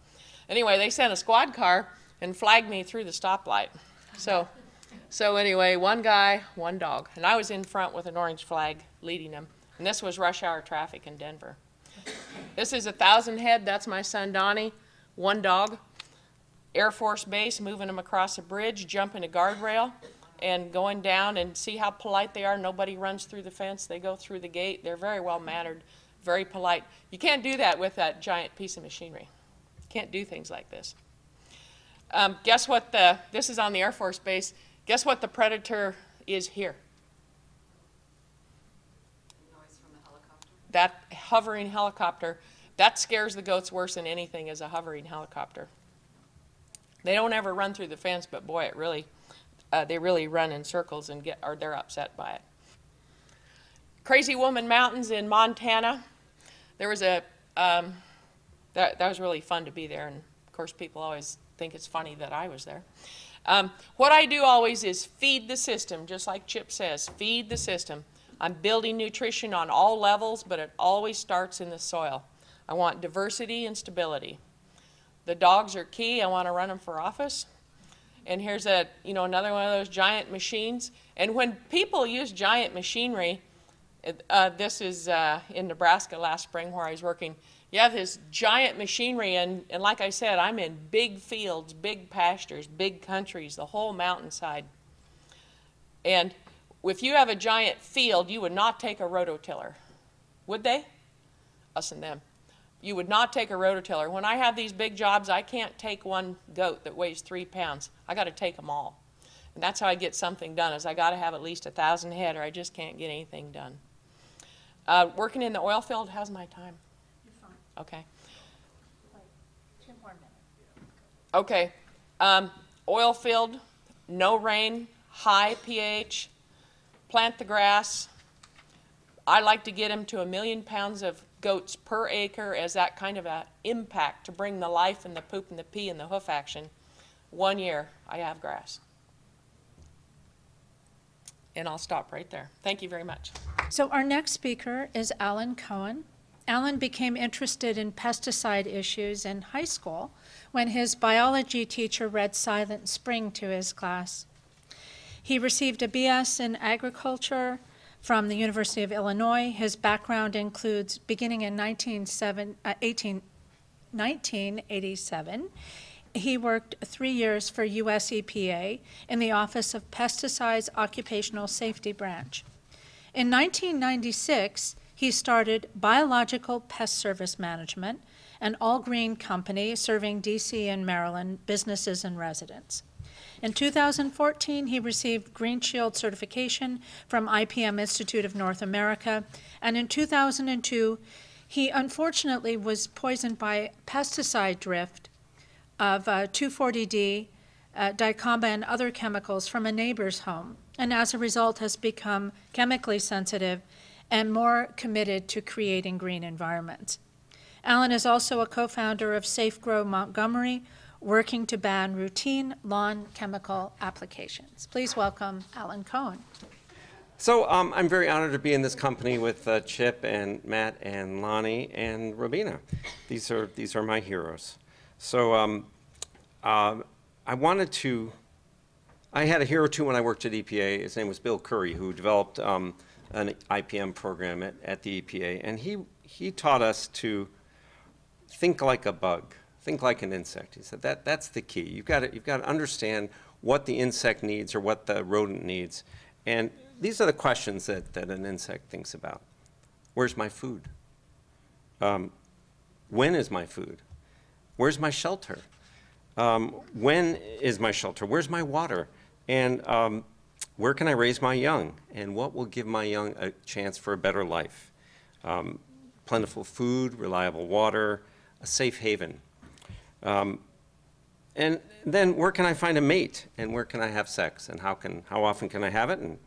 Anyway, they sent a squad car and flagged me through the stoplight. So anyway, one guy, one dog, and I was in front with an orange flag leading them, and this was rush hour traffic in Denver. This is 1,000 head. That's my son Donnie, one dog. Air Force Base, moving them across a bridge, jumping a guardrail, and going down, and see how polite they are. Nobody runs through the fence. They go through the gate. They're very well mannered, very polite. You can't do that with that giant piece of machinery. You can't do things like this. Guess what this is on the Air Force Base. Guess what the predator is here? Noise from the helicopter. That hovering helicopter, that scares the goats worse than anything is a hovering helicopter. They don't ever run through the fence, but boy, they really run in circles and they're upset by it. Crazy Woman Mountains in Montana. There was that was really fun to be there, and of course people always think it's funny that I was there. What I do always is feed the system, just like Chip says, feed the system. I'm building nutrition on all levels, but it always starts in the soil. I want diversity and stability. The dogs are key. I want to run them for office. And here's another one of those giant machines. And when people use giant machinery, this is in Nebraska last spring where I was working. You have this giant machinery, and like I said, I'm in big fields, big pastures, big countries, the whole mountainside. And if you have a giant field, you would not take a rototiller, would they? Us and them. You would not take a rototiller. When I have these big jobs, I can't take one goat that weighs 3 pounds. I got to take them all. And that's how I get something done, is I got to have at least 1,000 head or I just can't get anything done. Working in the oil field, how's my time? You're fine. Okay. Like 2 more minutes. Okay. Oil field, no rain, high pH, plant the grass. I like to get them to 1 million pounds of goats per acre as that kind of an impact to bring the life and the poop and the pee and the hoof action. 1 year, I have grass. And I'll stop right there. Thank you very much. So our next speaker is Alan Cohen. Alan became interested in pesticide issues in high school when his biology teacher read Silent Spring to his class. He received a BS in agriculture from the University of Illinois. His background includes, beginning in 1987, he worked 3 years for US EPA in the Office of Pesticides Occupational Safety Branch. In 1996, he started Biological Pest Service Management, an all-green company serving DC and Maryland businesses and residents. In 2014, he received Green Shield certification from IPM Institute of North America, and in 2002, he unfortunately was poisoned by pesticide drift of 2,4-D, dicamba, and other chemicals from a neighbor's home, and as a result has become chemically sensitive and more committed to creating green environments. Alan is also a co-founder of Safe Grow Montgomery, working to ban routine lawn chemical applications. Please welcome Alan Cohen. So I'm very honored to be in this company with Chip and Matt and Lani and Robina. These are my heroes. So I had a hero too when I worked at EPA. His name was Bill Curry, who developed an IPM program at the EPA, and he taught us to think like a bug, think like an insect. He said that's the key. You've got to understand what the insect needs or what the rodent needs, and these are the questions that an insect thinks about. Where's my food? When is my food? Where's my shelter? When is my shelter? Where's my water? And where can I raise my young? And what will give my young a chance for a better life? Plentiful food, reliable water, a safe haven. And then where can I find a mate? And where can I have sex? And how often can I have it? And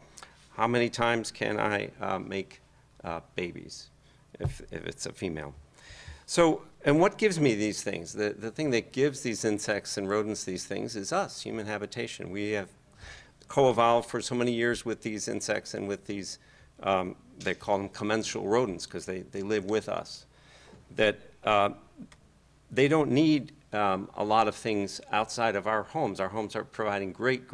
how many times can I make babies if it's a female? So, and what gives me these things? The thing that gives these insects and rodents these things is us, human habitation. We have co-evolved for so many years with these insects and with these, they call them commensal rodents because they live with us, that they don't need a lot of things outside of our homes. Our homes are providing great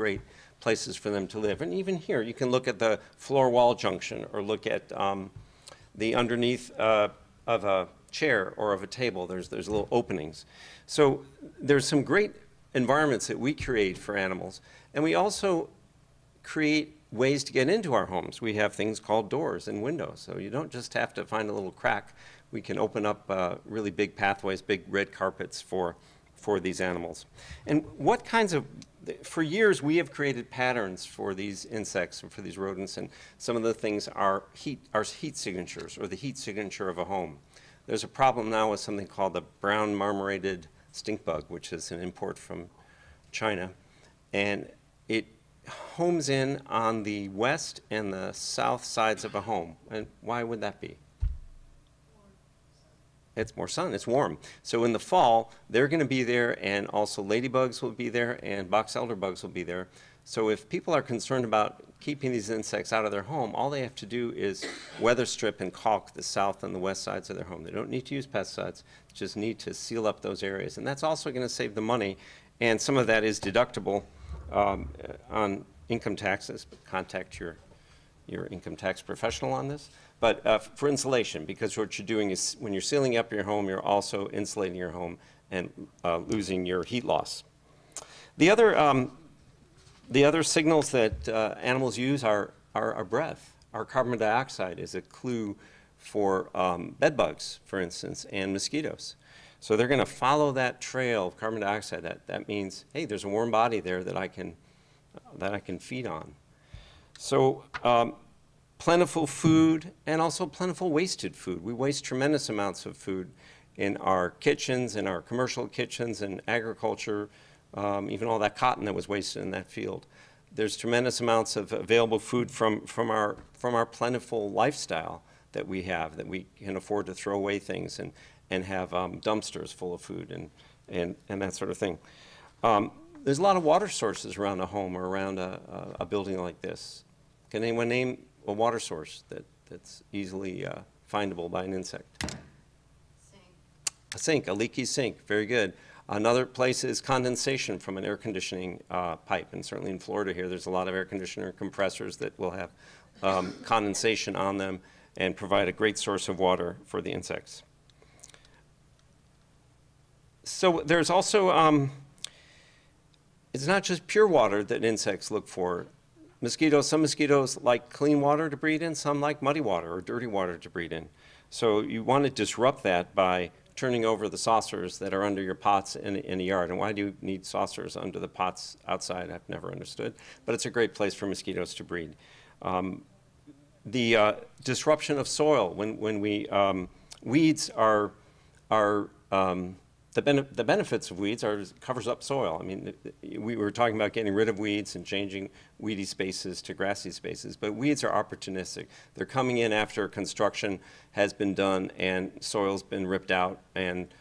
places for them to live. And even here, you can look at the floor-wall junction or look at the underneath of a chair or of a table. There's little openings. So there's some great environments that we create for animals. And we also create ways to get into our homes. We have things called doors and windows. So you don't just have to find a little crack. We can open up really big pathways, big red carpets for these animals. And what kinds of, for years we have created patterns for these insects and for these rodents, and some of the things are heat signatures, or the heat signature of a home. There's a problem now with something called the brown marmorated stink bug, which is an import from China, and it homes in on the west and the south sides of a home. And why would that be? It's more sun, it's warm. So in the fall, they're going to be there, and also ladybugs will be there, and box elder bugs will be there. So if people are concerned about keeping these insects out of their home, all they have to do is weather strip and caulk the south and the west sides of their home. They don't need to use pesticides, just need to seal up those areas. And that's also going to save them money, and some of that is deductible on income taxes. But contact your income tax professional on this. But for insulation, because what you're doing is when you're sealing up your home, you're also insulating your home and losing your heat loss. The other signals that animals use are our breath. Our carbon dioxide is a clue for bed bugs, for instance, and mosquitoes. So they're going to follow that trail of carbon dioxide. That means, hey, there's a warm body there that I can feed on. So plentiful food and also plentiful wasted food. We waste tremendous amounts of food in our kitchens, in our commercial kitchens, and agriculture, even all that cotton that was wasted in that field. There's tremendous amounts of available food from our plentiful lifestyle that we have, that we can afford to throw away things and have dumpsters full of food and that sort of thing. There's a lot of water sources around a home or around a building like this. Can anyone name a water source that's easily findable by an insect? A sink, a leaky sink, very good. Another place is condensation from an air conditioning pipe, and certainly in Florida here, there's a lot of air conditioner compressors that will have condensation on them and provide a great source of water for the insects. So there's also, it's not just pure water that insects look for. Mosquitoes, some mosquitoes like clean water to breed in, some like muddy water or dirty water to breed in. So you want to disrupt that by turning over the saucers that are under your pots in a yard. And why do you need saucers under the pots outside? I've never understood. But it's a great place for mosquitoes to breed. The disruption of soil, when we, weeds are the benefits of weeds are it covers up soil. I mean, we were talking about getting rid of weeds and changing weedy spaces to grassy spaces, but weeds are opportunistic. They're coming in after construction has been done and soil's been ripped out and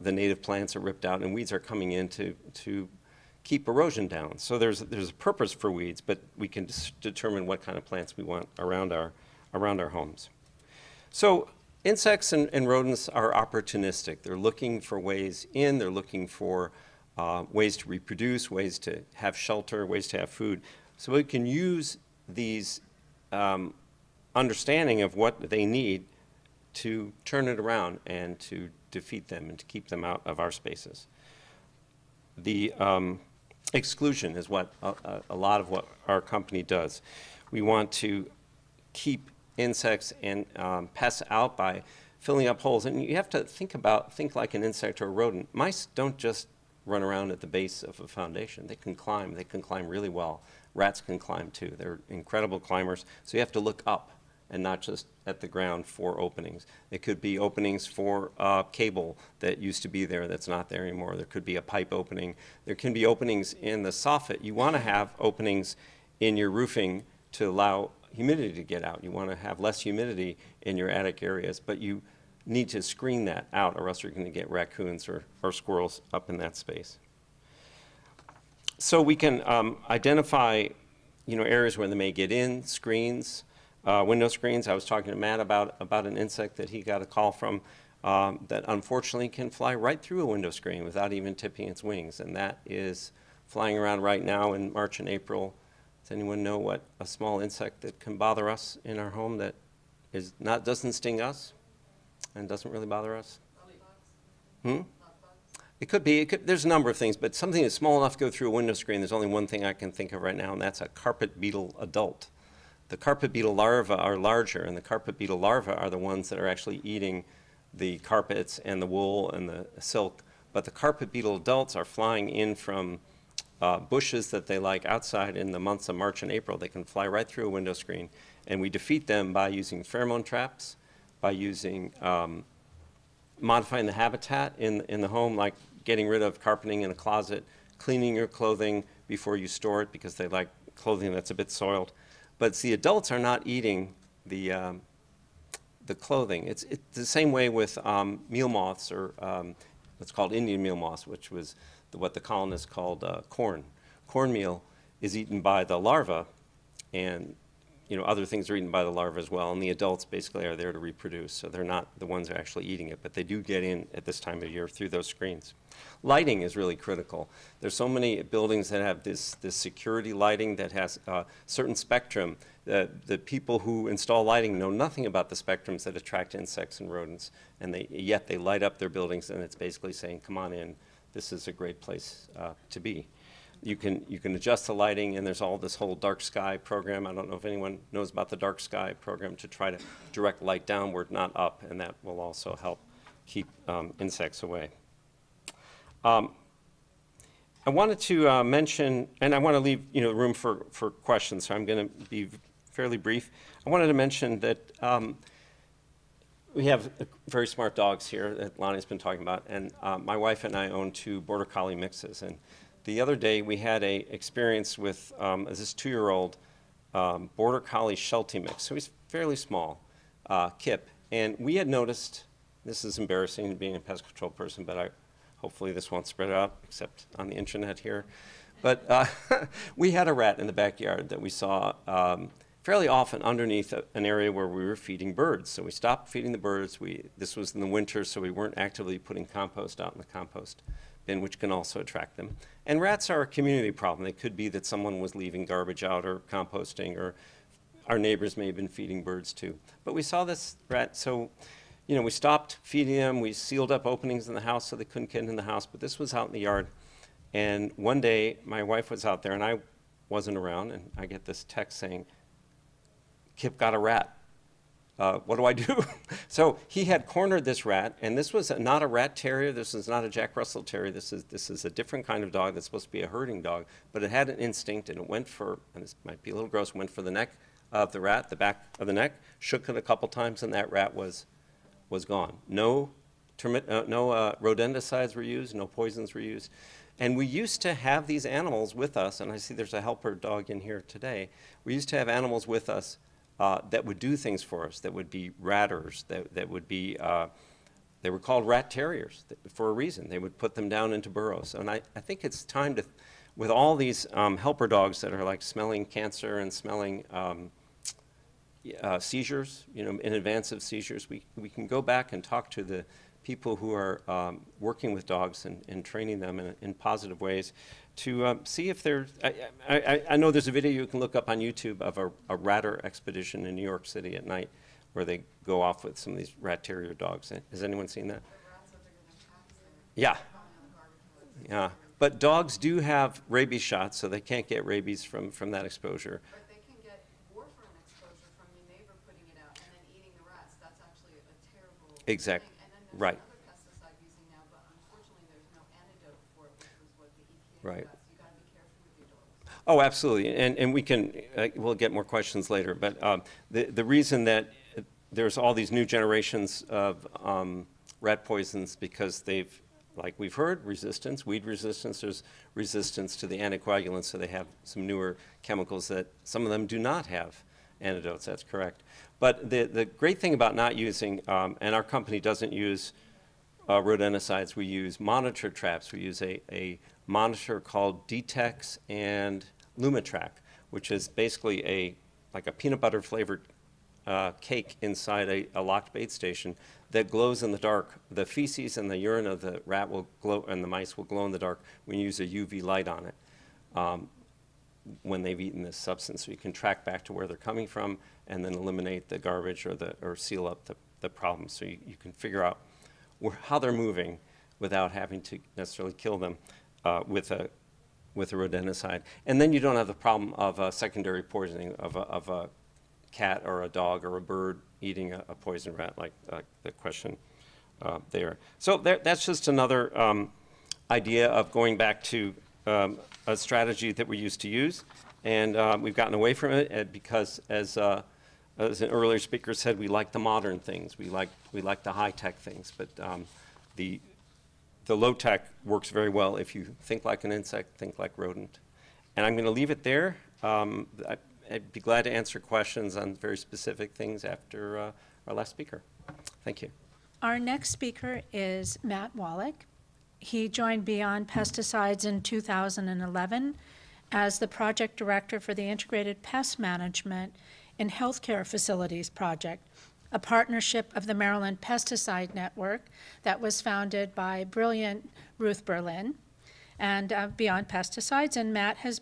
the native plants are ripped out, and weeds are coming in to keep erosion down. So there's a purpose for weeds, but we can determine what kind of plants we want around our homes. So insects and rodents are opportunistic. They're looking for ways in, they're looking for ways to reproduce, ways to have shelter, ways to have food. So we can use these understanding of what they need to turn it around and to defeat them and to keep them out of our spaces. The exclusion is what a lot of what our company does. We want to keep insects and pests out by filling up holes. And you have to think like an insect or a rodent. Mice don't just run around at the base of a foundation. They can climb really well. Rats can climb too. They're incredible climbers. So you have to look up and not just at the ground for openings. It could be openings for cable that used to be there that's not there anymore. There could be a pipe opening. There can be openings in the soffit. You want to have openings in your roofing to allow humidity to get out. You want to have less humidity in your attic areas, but you need to screen that out or else you're going to get raccoons or squirrels up in that space. So we can identify areas where they may get in, screens, window screens. I was talking to Matt about an insect that he got a call from that unfortunately can fly right through a window screen without even tipping its wings, and that is flying around right now in March and April. Does anyone know what a small insect that can bother us in our home that doesn't sting us and doesn't really bother us? It could be. There's a number of things, but something that's small enough to go through a window screen, there's only one thing I can think of right now, and that's a carpet beetle adult. The carpet beetle larvae are larger, and the carpet beetle larvae are the ones that are actually eating the carpets and the wool and the silk. But the carpet beetle adults are flying in from bushes that they like outside in the months of March and April. They can fly right through a window screen, and we defeat them by using pheromone traps, by using modifying the habitat in the home, like getting rid of carpeting in a closet, cleaning your clothing before you store it because they like clothing that's a bit soiled. But the adults are not eating the clothing. It's the same way with meal moths or what's called Indian meal moths, which was what the colonists called corn. Cornmeal is eaten by the larva, and other things are eaten by the larva as well, and the adults basically are there to reproduce, so they're not the ones that are actually eating it, but they do get in at this time of year through those screens. Lighting is really critical. There's so many buildings that have this security lighting that has a certain spectrum. The people who install lighting know nothing about the spectrums that attract insects and rodents, and yet they light up their buildings, and it's basically saying, come on in, this is a great place to be. You can adjust the lighting, and there's all this whole dark sky program. I don't know if anyone knows about the dark sky program to try to direct light downward, not up, and that will also help keep insects away. I wanted to mention, and I want to leave room for questions, so I'm going to be fairly brief. I wanted to mention that we have very smart dogs here that Lani's been talking about, and my wife and I own 2 Border Collie mixes. And the other day we had a experience with this 2-year-old Border Collie Sheltie mix. So he's fairly small, Kip, and we had noticed. This is embarrassing being a pest control person, but hopefully this won't spread out, except on the internet here. But we had a rat in the backyard that we saw fairly often underneath an area where we were feeding birds. So we stopped feeding the birds. This was in the winter, so we weren't actively putting compost out in the compost bin, which can also attract them. And rats are a community problem. It could be that someone was leaving garbage out or composting, or our neighbors may have been feeding birds too. But we saw this rat, so we stopped feeding them. We sealed up openings in the house so they couldn't get in the house, but this was out in the yard. And one day, my wife was out there, and I wasn't around, and I get this text saying, Kip got a rat. What do I do? So he had cornered this rat, and this was not a rat terrier. This is not a Jack Russell Terrier. This is a different kind of dog that's supposed to be a herding dog, but it had an instinct, and it went for, and this might be a little gross, went for the neck of the rat, the back of the neck, shook it a couple times, and that rat was gone. No rodenticides were used, no poisons were used. And we used to have these animals with us, and I see there's a helper dog in here today. We used to have animals with us that would do things for us, that would be ratters, that would be, they were called rat terriers for a reason. They would put them down into burrows. And I think it's time to, with all these helper dogs that are like smelling cancer and smelling seizures, in advance of seizures, we can go back and talk to the people who are working with dogs and training them in positive ways to see if there's, I know there's a video you can look up on YouTube of a ratter expedition in New York City at night where they go off with some of these rat terrier dogs. Has anyone seen that? Yeah. Yeah. But dogs do have rabies shots, so they can't get rabies from that exposure. But they can get warfarin exposure from your neighbor putting it out and then eating the rats. That's actually a terrible Exactly. thing. And then there's Right. another pesticide using now, but unfortunately there's no antidote for it, which is what the EPA Right. does. You got to be careful with your dogs. Oh, absolutely, and we can, we'll get more questions later, but the reason that there's all these new generations of rat poisons because they've, like we've heard, resistance, weed resistance, there's resistance to the anticoagulants, so they have some newer chemicals that some of them do not have antidotes, that's correct. But the great thing about not using, and our company doesn't use rodenticides, we use monitor traps. We use a monitor called Detex and Lumitrack, which is basically like a peanut butter flavored cake inside a locked bait station that glows in the dark. The feces and the urine of the rat will glow, and the mice will glow in the dark when you use a UV light on it when they've eaten this substance. So you can track back to where they're coming from and then eliminate the garbage or seal up the problem. So you can figure out how they're moving without having to necessarily kill them with a rodenticide. And then you don't have the problem of secondary poisoning of a cat or a dog or a bird eating a poison rat, like the question there. So that's just another idea of going back to a strategy that we used to use. And we've gotten away from it because, as an earlier speaker said, we like the modern things. We like the high-tech things. But the low-tech works very well if you think like an insect, think like rodent. And I'm going to leave it there. I'd be glad to answer questions on very specific things after our last speaker. Thank you. Our next speaker is Matt Wallach. He joined Beyond Pesticides in 2011 as the project director for the Integrated Pest Management in Healthcare Facilities Project, a partnership of the Maryland Pesticide Network that was founded by brilliant Ruth Berlin and Beyond Pesticides. And Matt has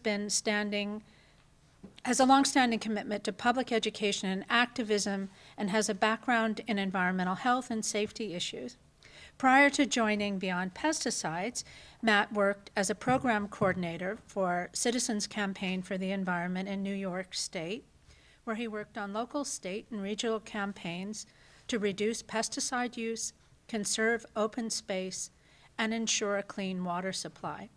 a long-standing commitment to public education and activism and has a background in environmental health and safety issues. Prior to joining Beyond Pesticides, Matt worked as a program coordinator for Citizens Campaign for the Environment in New York State, where he worked on local, state, and regional campaigns to reduce pesticide use, conserve open space, and ensure a clean water supply.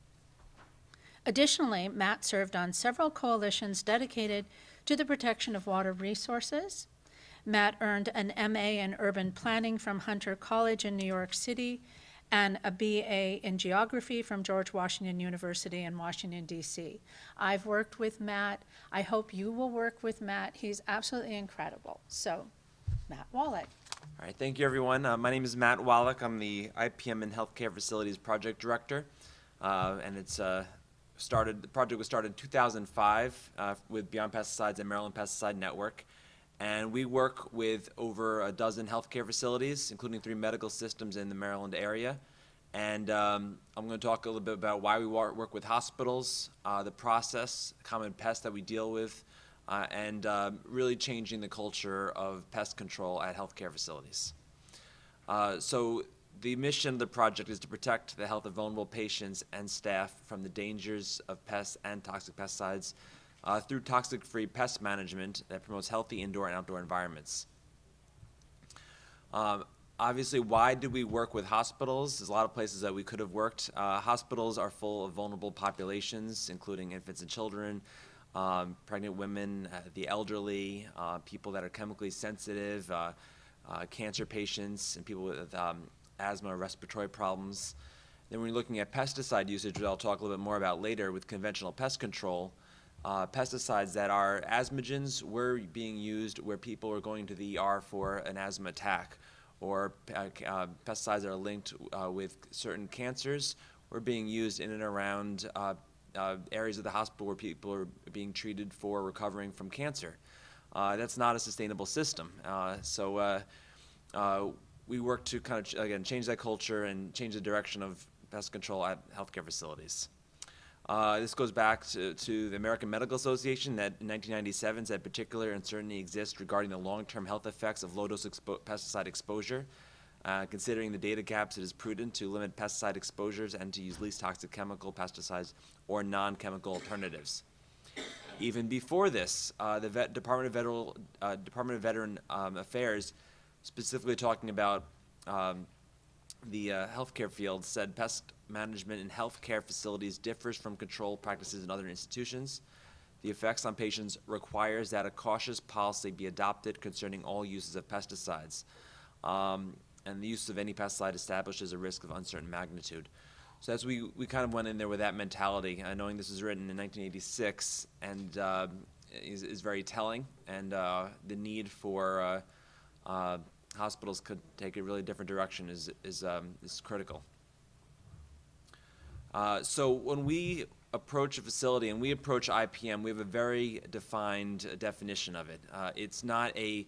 Additionally, Matt served on several coalitions dedicated to the protection of water resources. Matt earned an MA in urban planning from Hunter College in New York City and a BA in geography from George Washington University in Washington, D.C. I've worked with Matt. I hope you will work with Matt. He's absolutely incredible. So, Matt Wallach. All right, thank you, everyone. My name is Matt Wallach. I'm the IPM and Healthcare Facilities Project Director, and the project was started in 2005 with Beyond Pesticides and Maryland Pesticide Network. And we work with over a dozen healthcare facilities, including 3 medical systems in the Maryland area. And I'm going to talk a little bit about why we work with hospitals, the process, common pests that we deal with, and really changing the culture of pest control at healthcare facilities. So the mission of the project is to protect the health of vulnerable patients and staff from the dangers of pests and toxic pesticides through toxic-free pest management that promotes healthy indoor and outdoor environments. Obviously, why do we work with hospitals? There's a lot of places that we could have worked. Hospitals are full of vulnerable populations, including infants and children, pregnant women, the elderly, people that are chemically sensitive, cancer patients, and people with asthma or respiratory problems. Then when you're looking at pesticide usage, which I'll talk a little bit more about later with conventional pest control, pesticides that are asthmagens were being used where people are going to the ER for an asthma attack, or pesticides that are linked with certain cancers were being used in and around areas of the hospital where people are being treated for recovering from cancer. That's not a sustainable system. So we work to kind of, again, change that culture and change the direction of pest control at healthcare facilities. This goes back to the American Medical Association that in 1997 said particular uncertainty exists regarding the long-term health effects of low-dose pesticide exposure. Considering the data gaps, it is prudent to limit pesticide exposures and to use least toxic chemical pesticides or non-chemical alternatives. Even before this, the Department of Veteran Affairs, specifically talking about the healthcare field, said pest management in healthcare facilities differs from control practices in other institutions. The effects on patients requires that a cautious policy be adopted concerning all uses of pesticides. And the use of any pesticide establishes a risk of uncertain magnitude. So as we kind of went in there with that mentality, knowing this was written in 1986, and is very telling, and the need for hospitals could take a really different direction is critical. So when we approach a facility and we approach IPM, we have a very defined definition of it. It's not a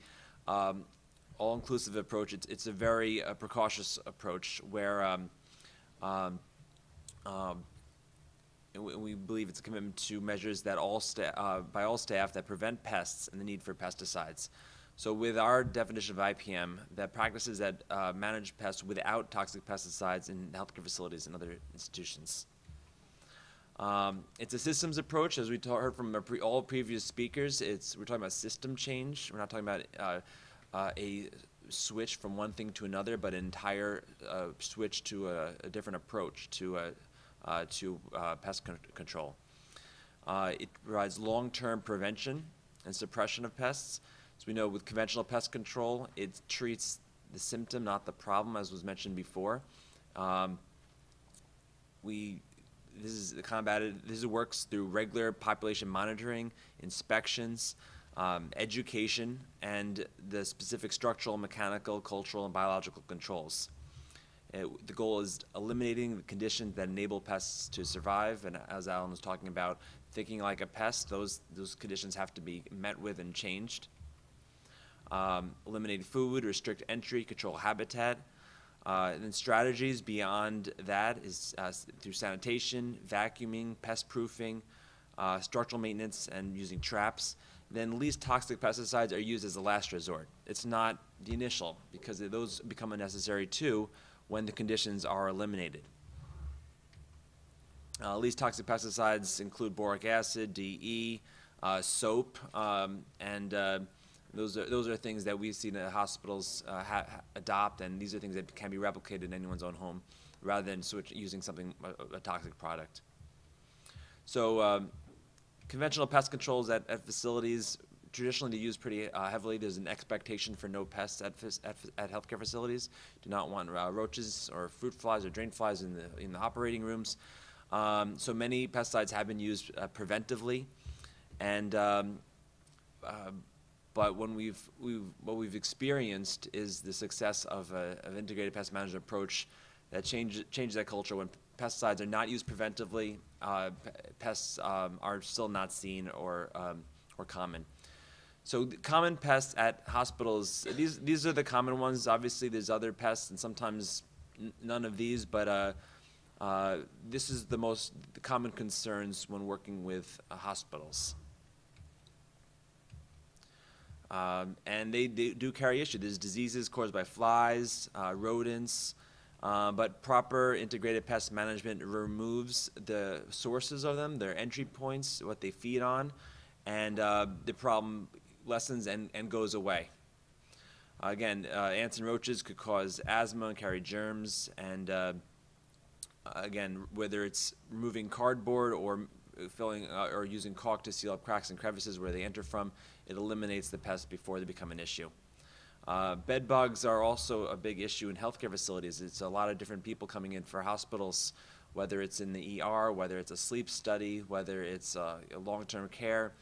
all-inclusive approach. It's a very precautious approach where we believe it's a commitment to measures that by all staff that prevent pests and the need for pesticides. So with our definition of IPM, that practices that manage pests without toxic pesticides in healthcare facilities and other institutions. It's a systems approach, as we heard from all previous speakers. We're talking about system change. We're not talking about a switch from one thing to another, but an entire switch to a different approach to pest control. It provides long-term prevention and suppression of pests. As we know, with conventional pest control, it treats the symptom, not the problem, as was mentioned before. This works through regular population monitoring, inspections, education, and the specific structural, mechanical, cultural, and biological controls. The goal is eliminating the conditions that enable pests to survive, and as Alan was talking about, thinking like a pest, those conditions have to be met with and changed. Eliminate food, restrict entry, control habitat. And then strategies beyond that is through sanitation, vacuuming, pest proofing, structural maintenance, and using traps. Then least toxic pesticides are used as a last resort. It's not the initial, because those become unnecessary too when the conditions are eliminated. Least toxic pesticides include boric acid, DE, soap, and those are things that we've seen that hospitals adopt, and these are things that can be replicated in anyone's own home rather than using something, a toxic product. So conventional pest controls at facilities, traditionally they're used pretty heavily. There's an expectation for no pests at healthcare facilities. Do not want roaches or fruit flies or drain flies in the operating rooms. So many pesticides have been used preventively, and but what we've experienced is the success of an integrated pest management approach that changes that culture. When pesticides are not used preventively, pests are still not seen or common. So the common pests at hospitals, these are the common ones. Obviously, there's other pests, and sometimes none of these, but this is the most common concerns when working with hospitals. And they do carry issue. There's diseases caused by flies, rodents, but proper integrated pest management removes the sources of them, their entry points, what they feed on, and the problem lessens and goes away. Again, ants and roaches could cause asthma and carry germs, and again, whether it's removing cardboard or filling or using caulk to seal up cracks and crevices where they enter from, it eliminates the pests before they become an issue. Bed bugs are also a big issue in healthcare facilities. It's a lot of different people coming in for hospitals, whether it's in the ER, whether it's a sleep study, whether it's long-term care.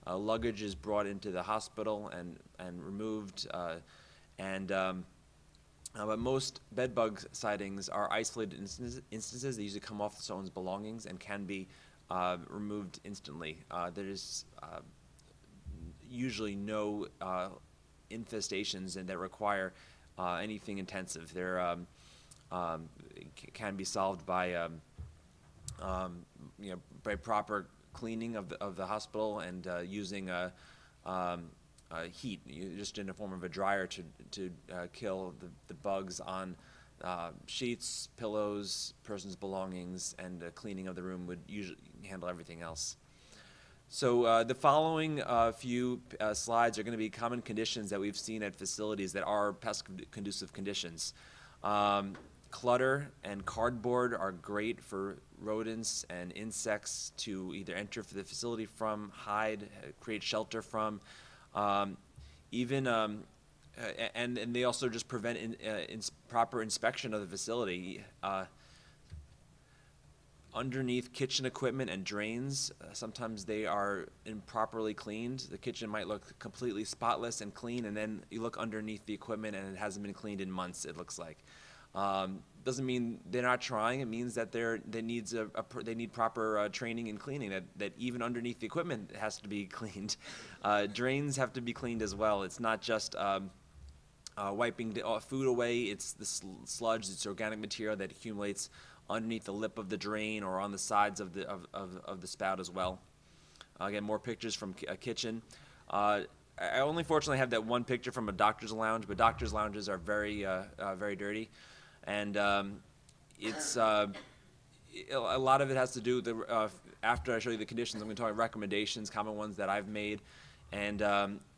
Luggage is brought into the hospital and removed, but most bed bug sightings are isolated instances. They usually come off someone's belongings and can be removed instantly. There's usually no infestations and that require anything intensive. They're can be solved by by proper cleaning of the hospital and using heat, just in the form of a dryer to kill the bugs on sheets, pillows, person's belongings, and cleaning of the room would usually handle everything else. So the following few slides are going to be common conditions that we've seen at facilities that are pest-conducive conditions. Clutter and cardboard are great for rodents and insects to either enter for the facility from, hide, create shelter from. And they also just prevent proper inspection of the facility. Underneath kitchen equipment and drains, sometimes they are improperly cleaned. The kitchen might look completely spotless and clean, and then you look underneath the equipment and it hasn't been cleaned in months, it looks like. Doesn't mean they're not trying. It means that they need proper training and cleaning, that even underneath the equipment has to be cleaned. Drains have to be cleaned as well. It's not just wiping food away. It's the sludge, it's organic material that accumulates underneath the lip of the drain or on the sides of the spout as well. Again, more pictures from a kitchen. I only fortunately have that one picture from a doctor's lounge, but doctor's lounges are very dirty, and it's a lot of it has to do with after I show you the conditions, I'm going to talk about recommendations, common ones that I've made, and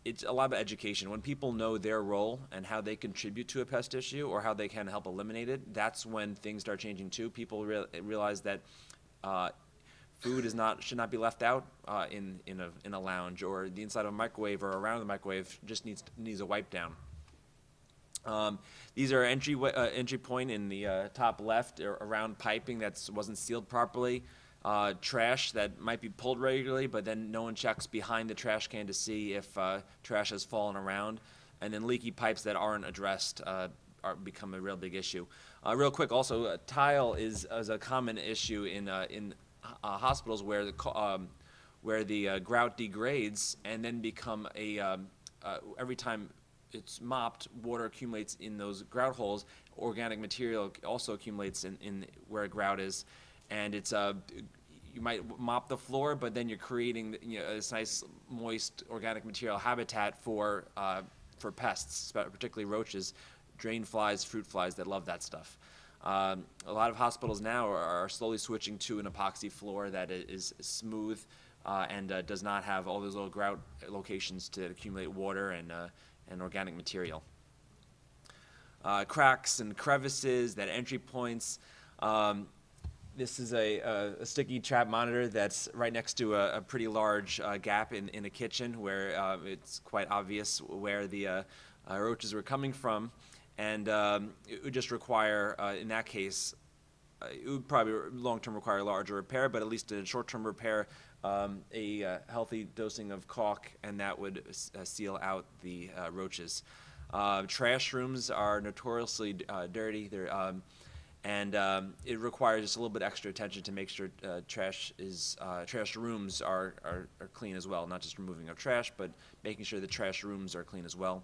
it's a lot about education. When people know their role and how they contribute to a pest issue or how they can help eliminate it, that's when things start changing too. People realize that food should not be left out in a lounge, or the inside of a microwave or around the microwave just needs a wipe down. These are entry point in the top left, around piping that wasn't sealed properly. Trash that might be pulled regularly, but then no one checks behind the trash can to see if trash has fallen around. And then leaky pipes that aren't addressed become a real big issue. Real quick, also, tile is a common issue in hospitals where the grout degrades and then become every time it's mopped, water accumulates in those grout holes. Organic material also accumulates in where grout is, and it's you might mop the floor, but then you're creating this nice moist organic material habitat for pests, particularly roaches, drain flies, fruit flies that love that stuff. A lot of hospitals now are slowly switching to an epoxy floor that is smooth and does not have all those little grout locations to accumulate water and organic material. Cracks and crevices, that entry points. This is a sticky trap monitor that's right next to a pretty large gap in a kitchen where it's quite obvious where the roaches were coming from. And it would just require, in that case, it would probably long-term require a larger repair, but at least a short-term repair, a healthy dosing of caulk, and that would seal out the roaches. Trash rooms are notoriously dirty. And it requires just a little bit extra attention to make sure trash rooms are clean as well, not just removing of trash, but making sure the trash rooms are clean as well.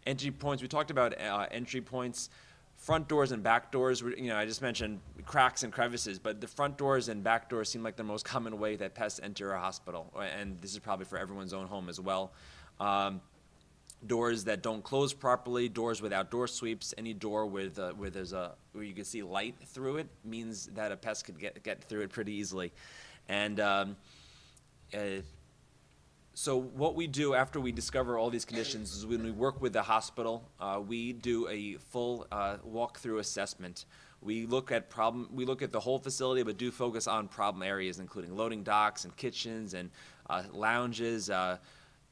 Entry points, we talked about entry points. Front doors and back doors, I just mentioned cracks and crevices, but the front doors and back doors seem like the most common way that pests enter a hospital, and this is probably for everyone's own home as well. Doors that don't close properly, doors without door sweeps, any door where you can see light through it means that a pest could get through it pretty easily. And so what we do after we discover all these conditions is when we work with the hospital, we do a full walkthrough assessment. We look at the whole facility, but do focus on problem areas, including loading docks and kitchens and lounges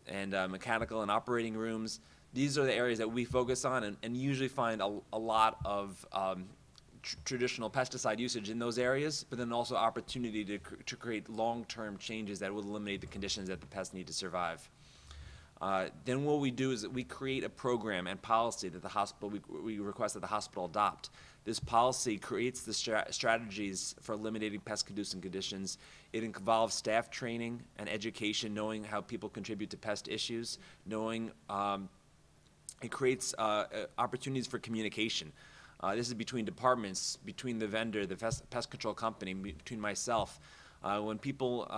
and mechanical and operating rooms. These are the areas that we focus on and usually find a lot of traditional pesticide usage in those areas, but then also opportunity to create long-term changes that will eliminate the conditions that the pests need to survive. Then what we do is that we create a program and policy that the hospital, we request that the hospital adopt. This policy creates the strategies for eliminating pest-inducing conditions. It involves staff training and education, knowing how people contribute to pest issues, knowing it creates opportunities for communication. This is between departments, between the vendor, the pest control company, between myself. When people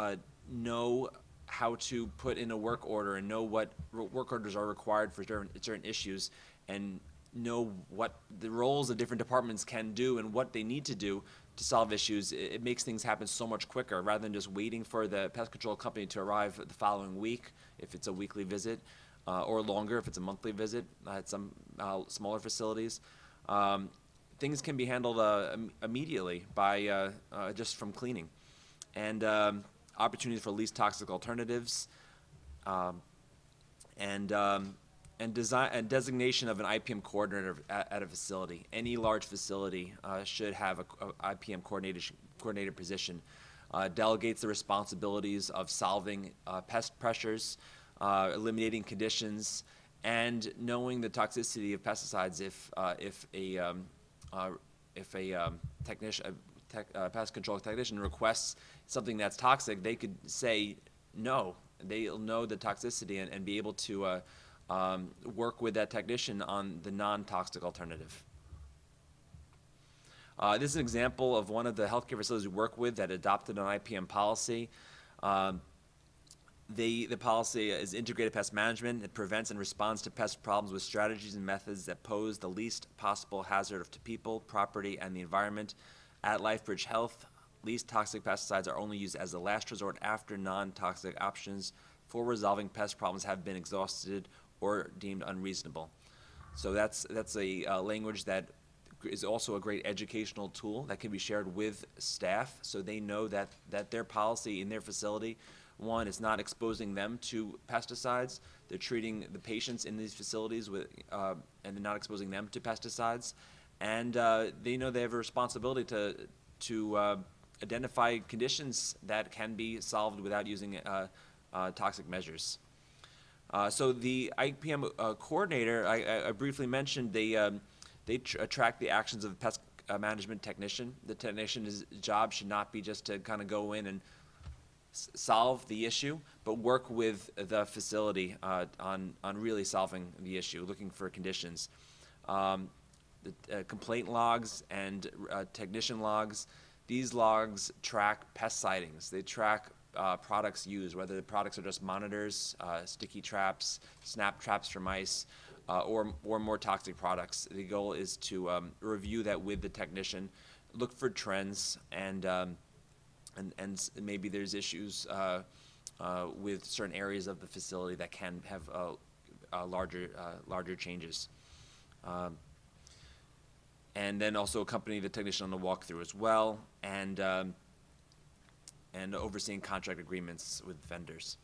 know how to put in a work order and know what work orders are required for certain issues and know what the roles of different departments can do and what they need to do to solve issues, it makes things happen so much quicker rather than just waiting for the pest control company to arrive the following week if it's a weekly visit or longer if it's a monthly visit at some smaller facilities. Things can be handled immediately by just from cleaning. And opportunities for least toxic alternatives, and designation of an IPM coordinator at a facility. Any large facility should have a IPM coordinator position. Delegates the responsibilities of solving pest pressures, eliminating conditions, and knowing the toxicity of pesticides if a pest control technician requests something that's toxic, they could say no. They'll know the toxicity and be able to work with that technician on the non-toxic alternative. This is an example of one of the healthcare facilities we work with that adopted an IPM policy. The policy is integrated pest management. It prevents and responds to pest problems with strategies and methods that pose the least possible hazard to people, property, and the environment. At LifeBridge Health, least toxic pesticides are only used as a last resort after non-toxic options for resolving pest problems have been exhausted or deemed unreasonable. So that's a language that is also a great educational tool that can be shared with staff so they know that their policy in their facility, one, it's not exposing them to pesticides. They're treating the patients in these facilities with, and they're not exposing them to pesticides. And they know they have a responsibility to identify conditions that can be solved without using toxic measures. So the IPM coordinator, I briefly mentioned, they track the actions of the pest management technician. The technician's job should not be just to kind of go in and solve the issue, but work with the facility on really solving the issue, looking for conditions. The complaint logs and technician logs, these logs track pest sightings. They track products used, whether the products are just monitors, sticky traps, snap traps for mice, or more toxic products. The goal is to review that with the technician, look for trends, and maybe there's issues with certain areas of the facility that can have larger changes. And then also accompany the technician on the walkthrough as well, and overseeing contract agreements with vendors.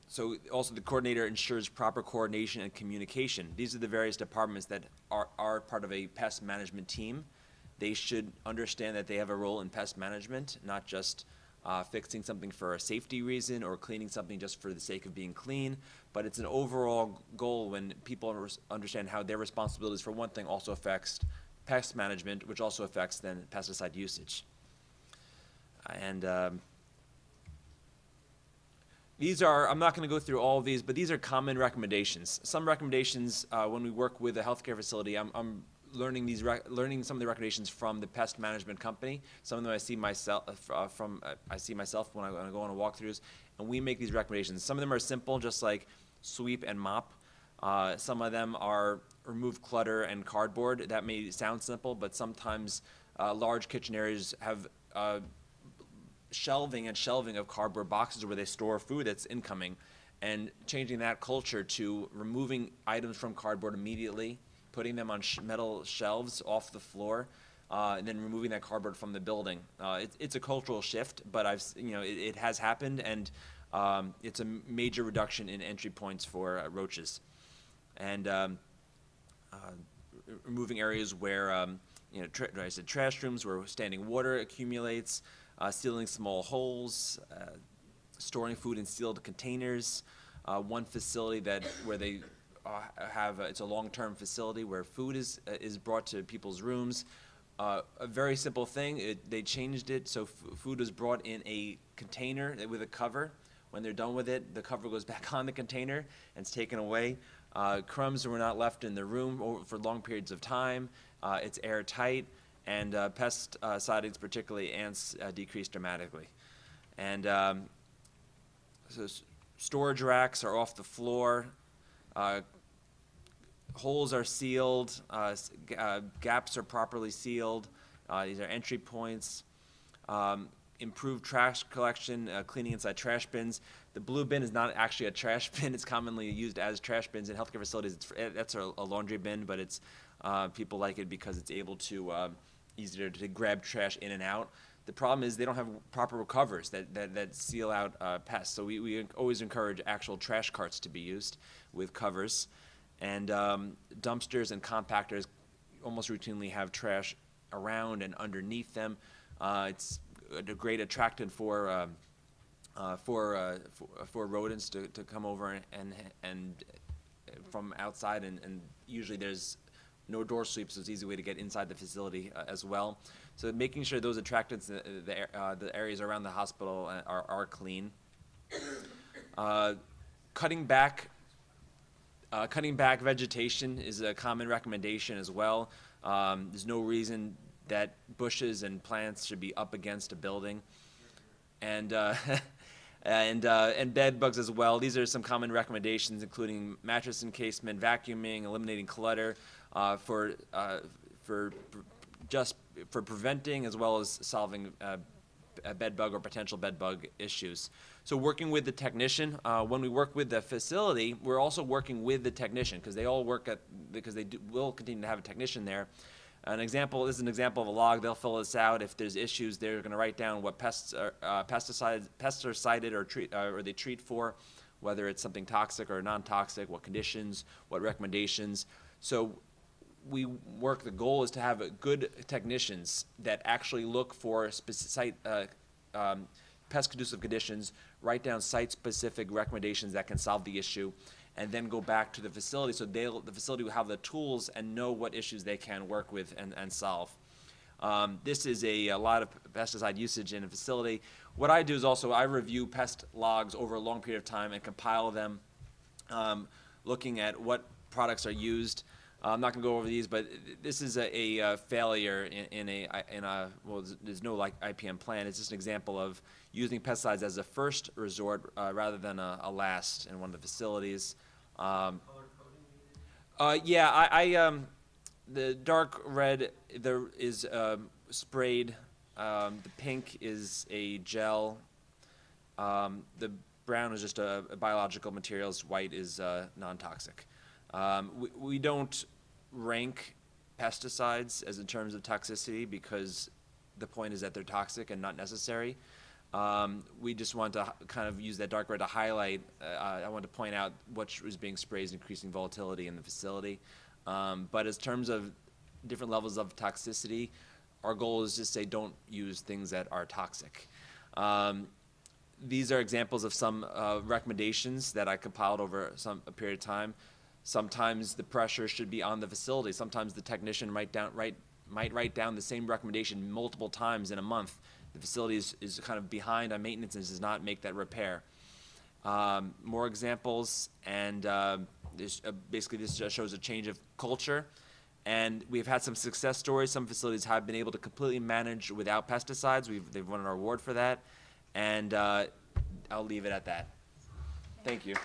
So also the coordinator ensures proper coordination and communication. These are the various departments that are part of a pest management team. They should understand that they have a role in pest management, not just fixing something for a safety reason or cleaning something just for the sake of being clean, but it's an overall goal when people understand how their responsibilities for one thing also affects pest management, which also affects then pesticide usage. And these are, I'm not going to go through all of these, but these are common recommendations. Some recommendations, when we work with a healthcare facility, I'm learning learning some of the recommendations from the pest management company. Some of them I see myself when I go on walkthroughs, and we make these recommendations. Some of them are simple, just like sweep and mop. Some of them are remove clutter and cardboard. That may sound simple, but sometimes large kitchen areas have shelving of cardboard boxes where they store food that's incoming, and changing that culture to removing items from cardboard immediately, putting them on metal shelves off the floor, and then removing that cardboard from the building. It's a cultural shift, but it has happened, and it's a major reduction in entry points for roaches, and removing areas where trash rooms where standing water accumulates, sealing small holes, storing food in sealed containers. One facility where they it's a long-term facility where food is brought to people's rooms. A very simple thing, they changed it so food was brought in a container with a cover. When they're done with it, the cover goes back on the container and it's taken away. Crumbs were not left in the room for long periods of time. It's airtight, and pest sightings, particularly ants, decreased dramatically. And so storage racks are off the floor. Holes are sealed, gaps are properly sealed. These are entry points. Improved trash collection, cleaning inside trash bins. The blue bin is not actually a trash bin. It's commonly used as trash bins in healthcare facilities. That's a laundry bin, but it's people like it because it's able to easier to grab trash in and out. The problem is they don't have proper covers that seal out pests. So we always encourage actual trash carts to be used with covers. And dumpsters and compactors almost routinely have trash around and underneath them. It's a great attractant for rodents to come over and from outside, and usually there's no door sweeps, so it's an easy way to get inside the facility as well. So making sure those attractants, the areas around the hospital are clean. Cutting back vegetation is a common recommendation as well. There's no reason that bushes and plants should be up against a building. And bed bugs as well. These are some common recommendations, including mattress encasement, vacuuming, eliminating clutter, for preventing as well as solving a bed bug or potential bed bug issues. So working with the technician, when we work with the facility, we're also working with the technician because they all work because they will continue to have a technician there. This is an example of a log. They'll fill this out. If there's issues, they're going to write down what pests are cited or they treat for, whether it's something toxic or non-toxic, what conditions, what recommendations. So the goal is to have good technicians that actually look for specific pest conducive conditions, write down site-specific recommendations that can solve the issue, and then go back to the facility so the facility will have the tools and know what issues they can work with and solve. This is a lot of pesticide usage in a facility. What I do is also I review pest logs over a long period of time and compile them, looking at what products are used. I'm not going to go over these, but this is a failure well, there's no IPM plan. It's just an example of using pesticides as a first resort rather than a last in one of the facilities. Yeah, the dark red there is sprayed. The pink is a gel. The brown is just a biological materials. White is non-toxic. We don't rank pesticides as in terms of toxicity because the point is that they're toxic and not necessary. We just want to kind of use that dark red to highlight. I want to point out what was being sprayed is increasing volatility in the facility. But as terms of different levels of toxicity, our goal is to say don't use things that are toxic. These are examples of some recommendations that I compiled over a period of time. Sometimes the pressure should be on the facility. Sometimes the technician might write down the same recommendation multiple times in a month. The facility is kind of behind on maintenance and does not make that repair. More examples, and basically this just shows a change of culture. And we've had some success stories. Some facilities have been able to completely manage without pesticides. They've won an award for that. And I'll leave it at that. Thank you.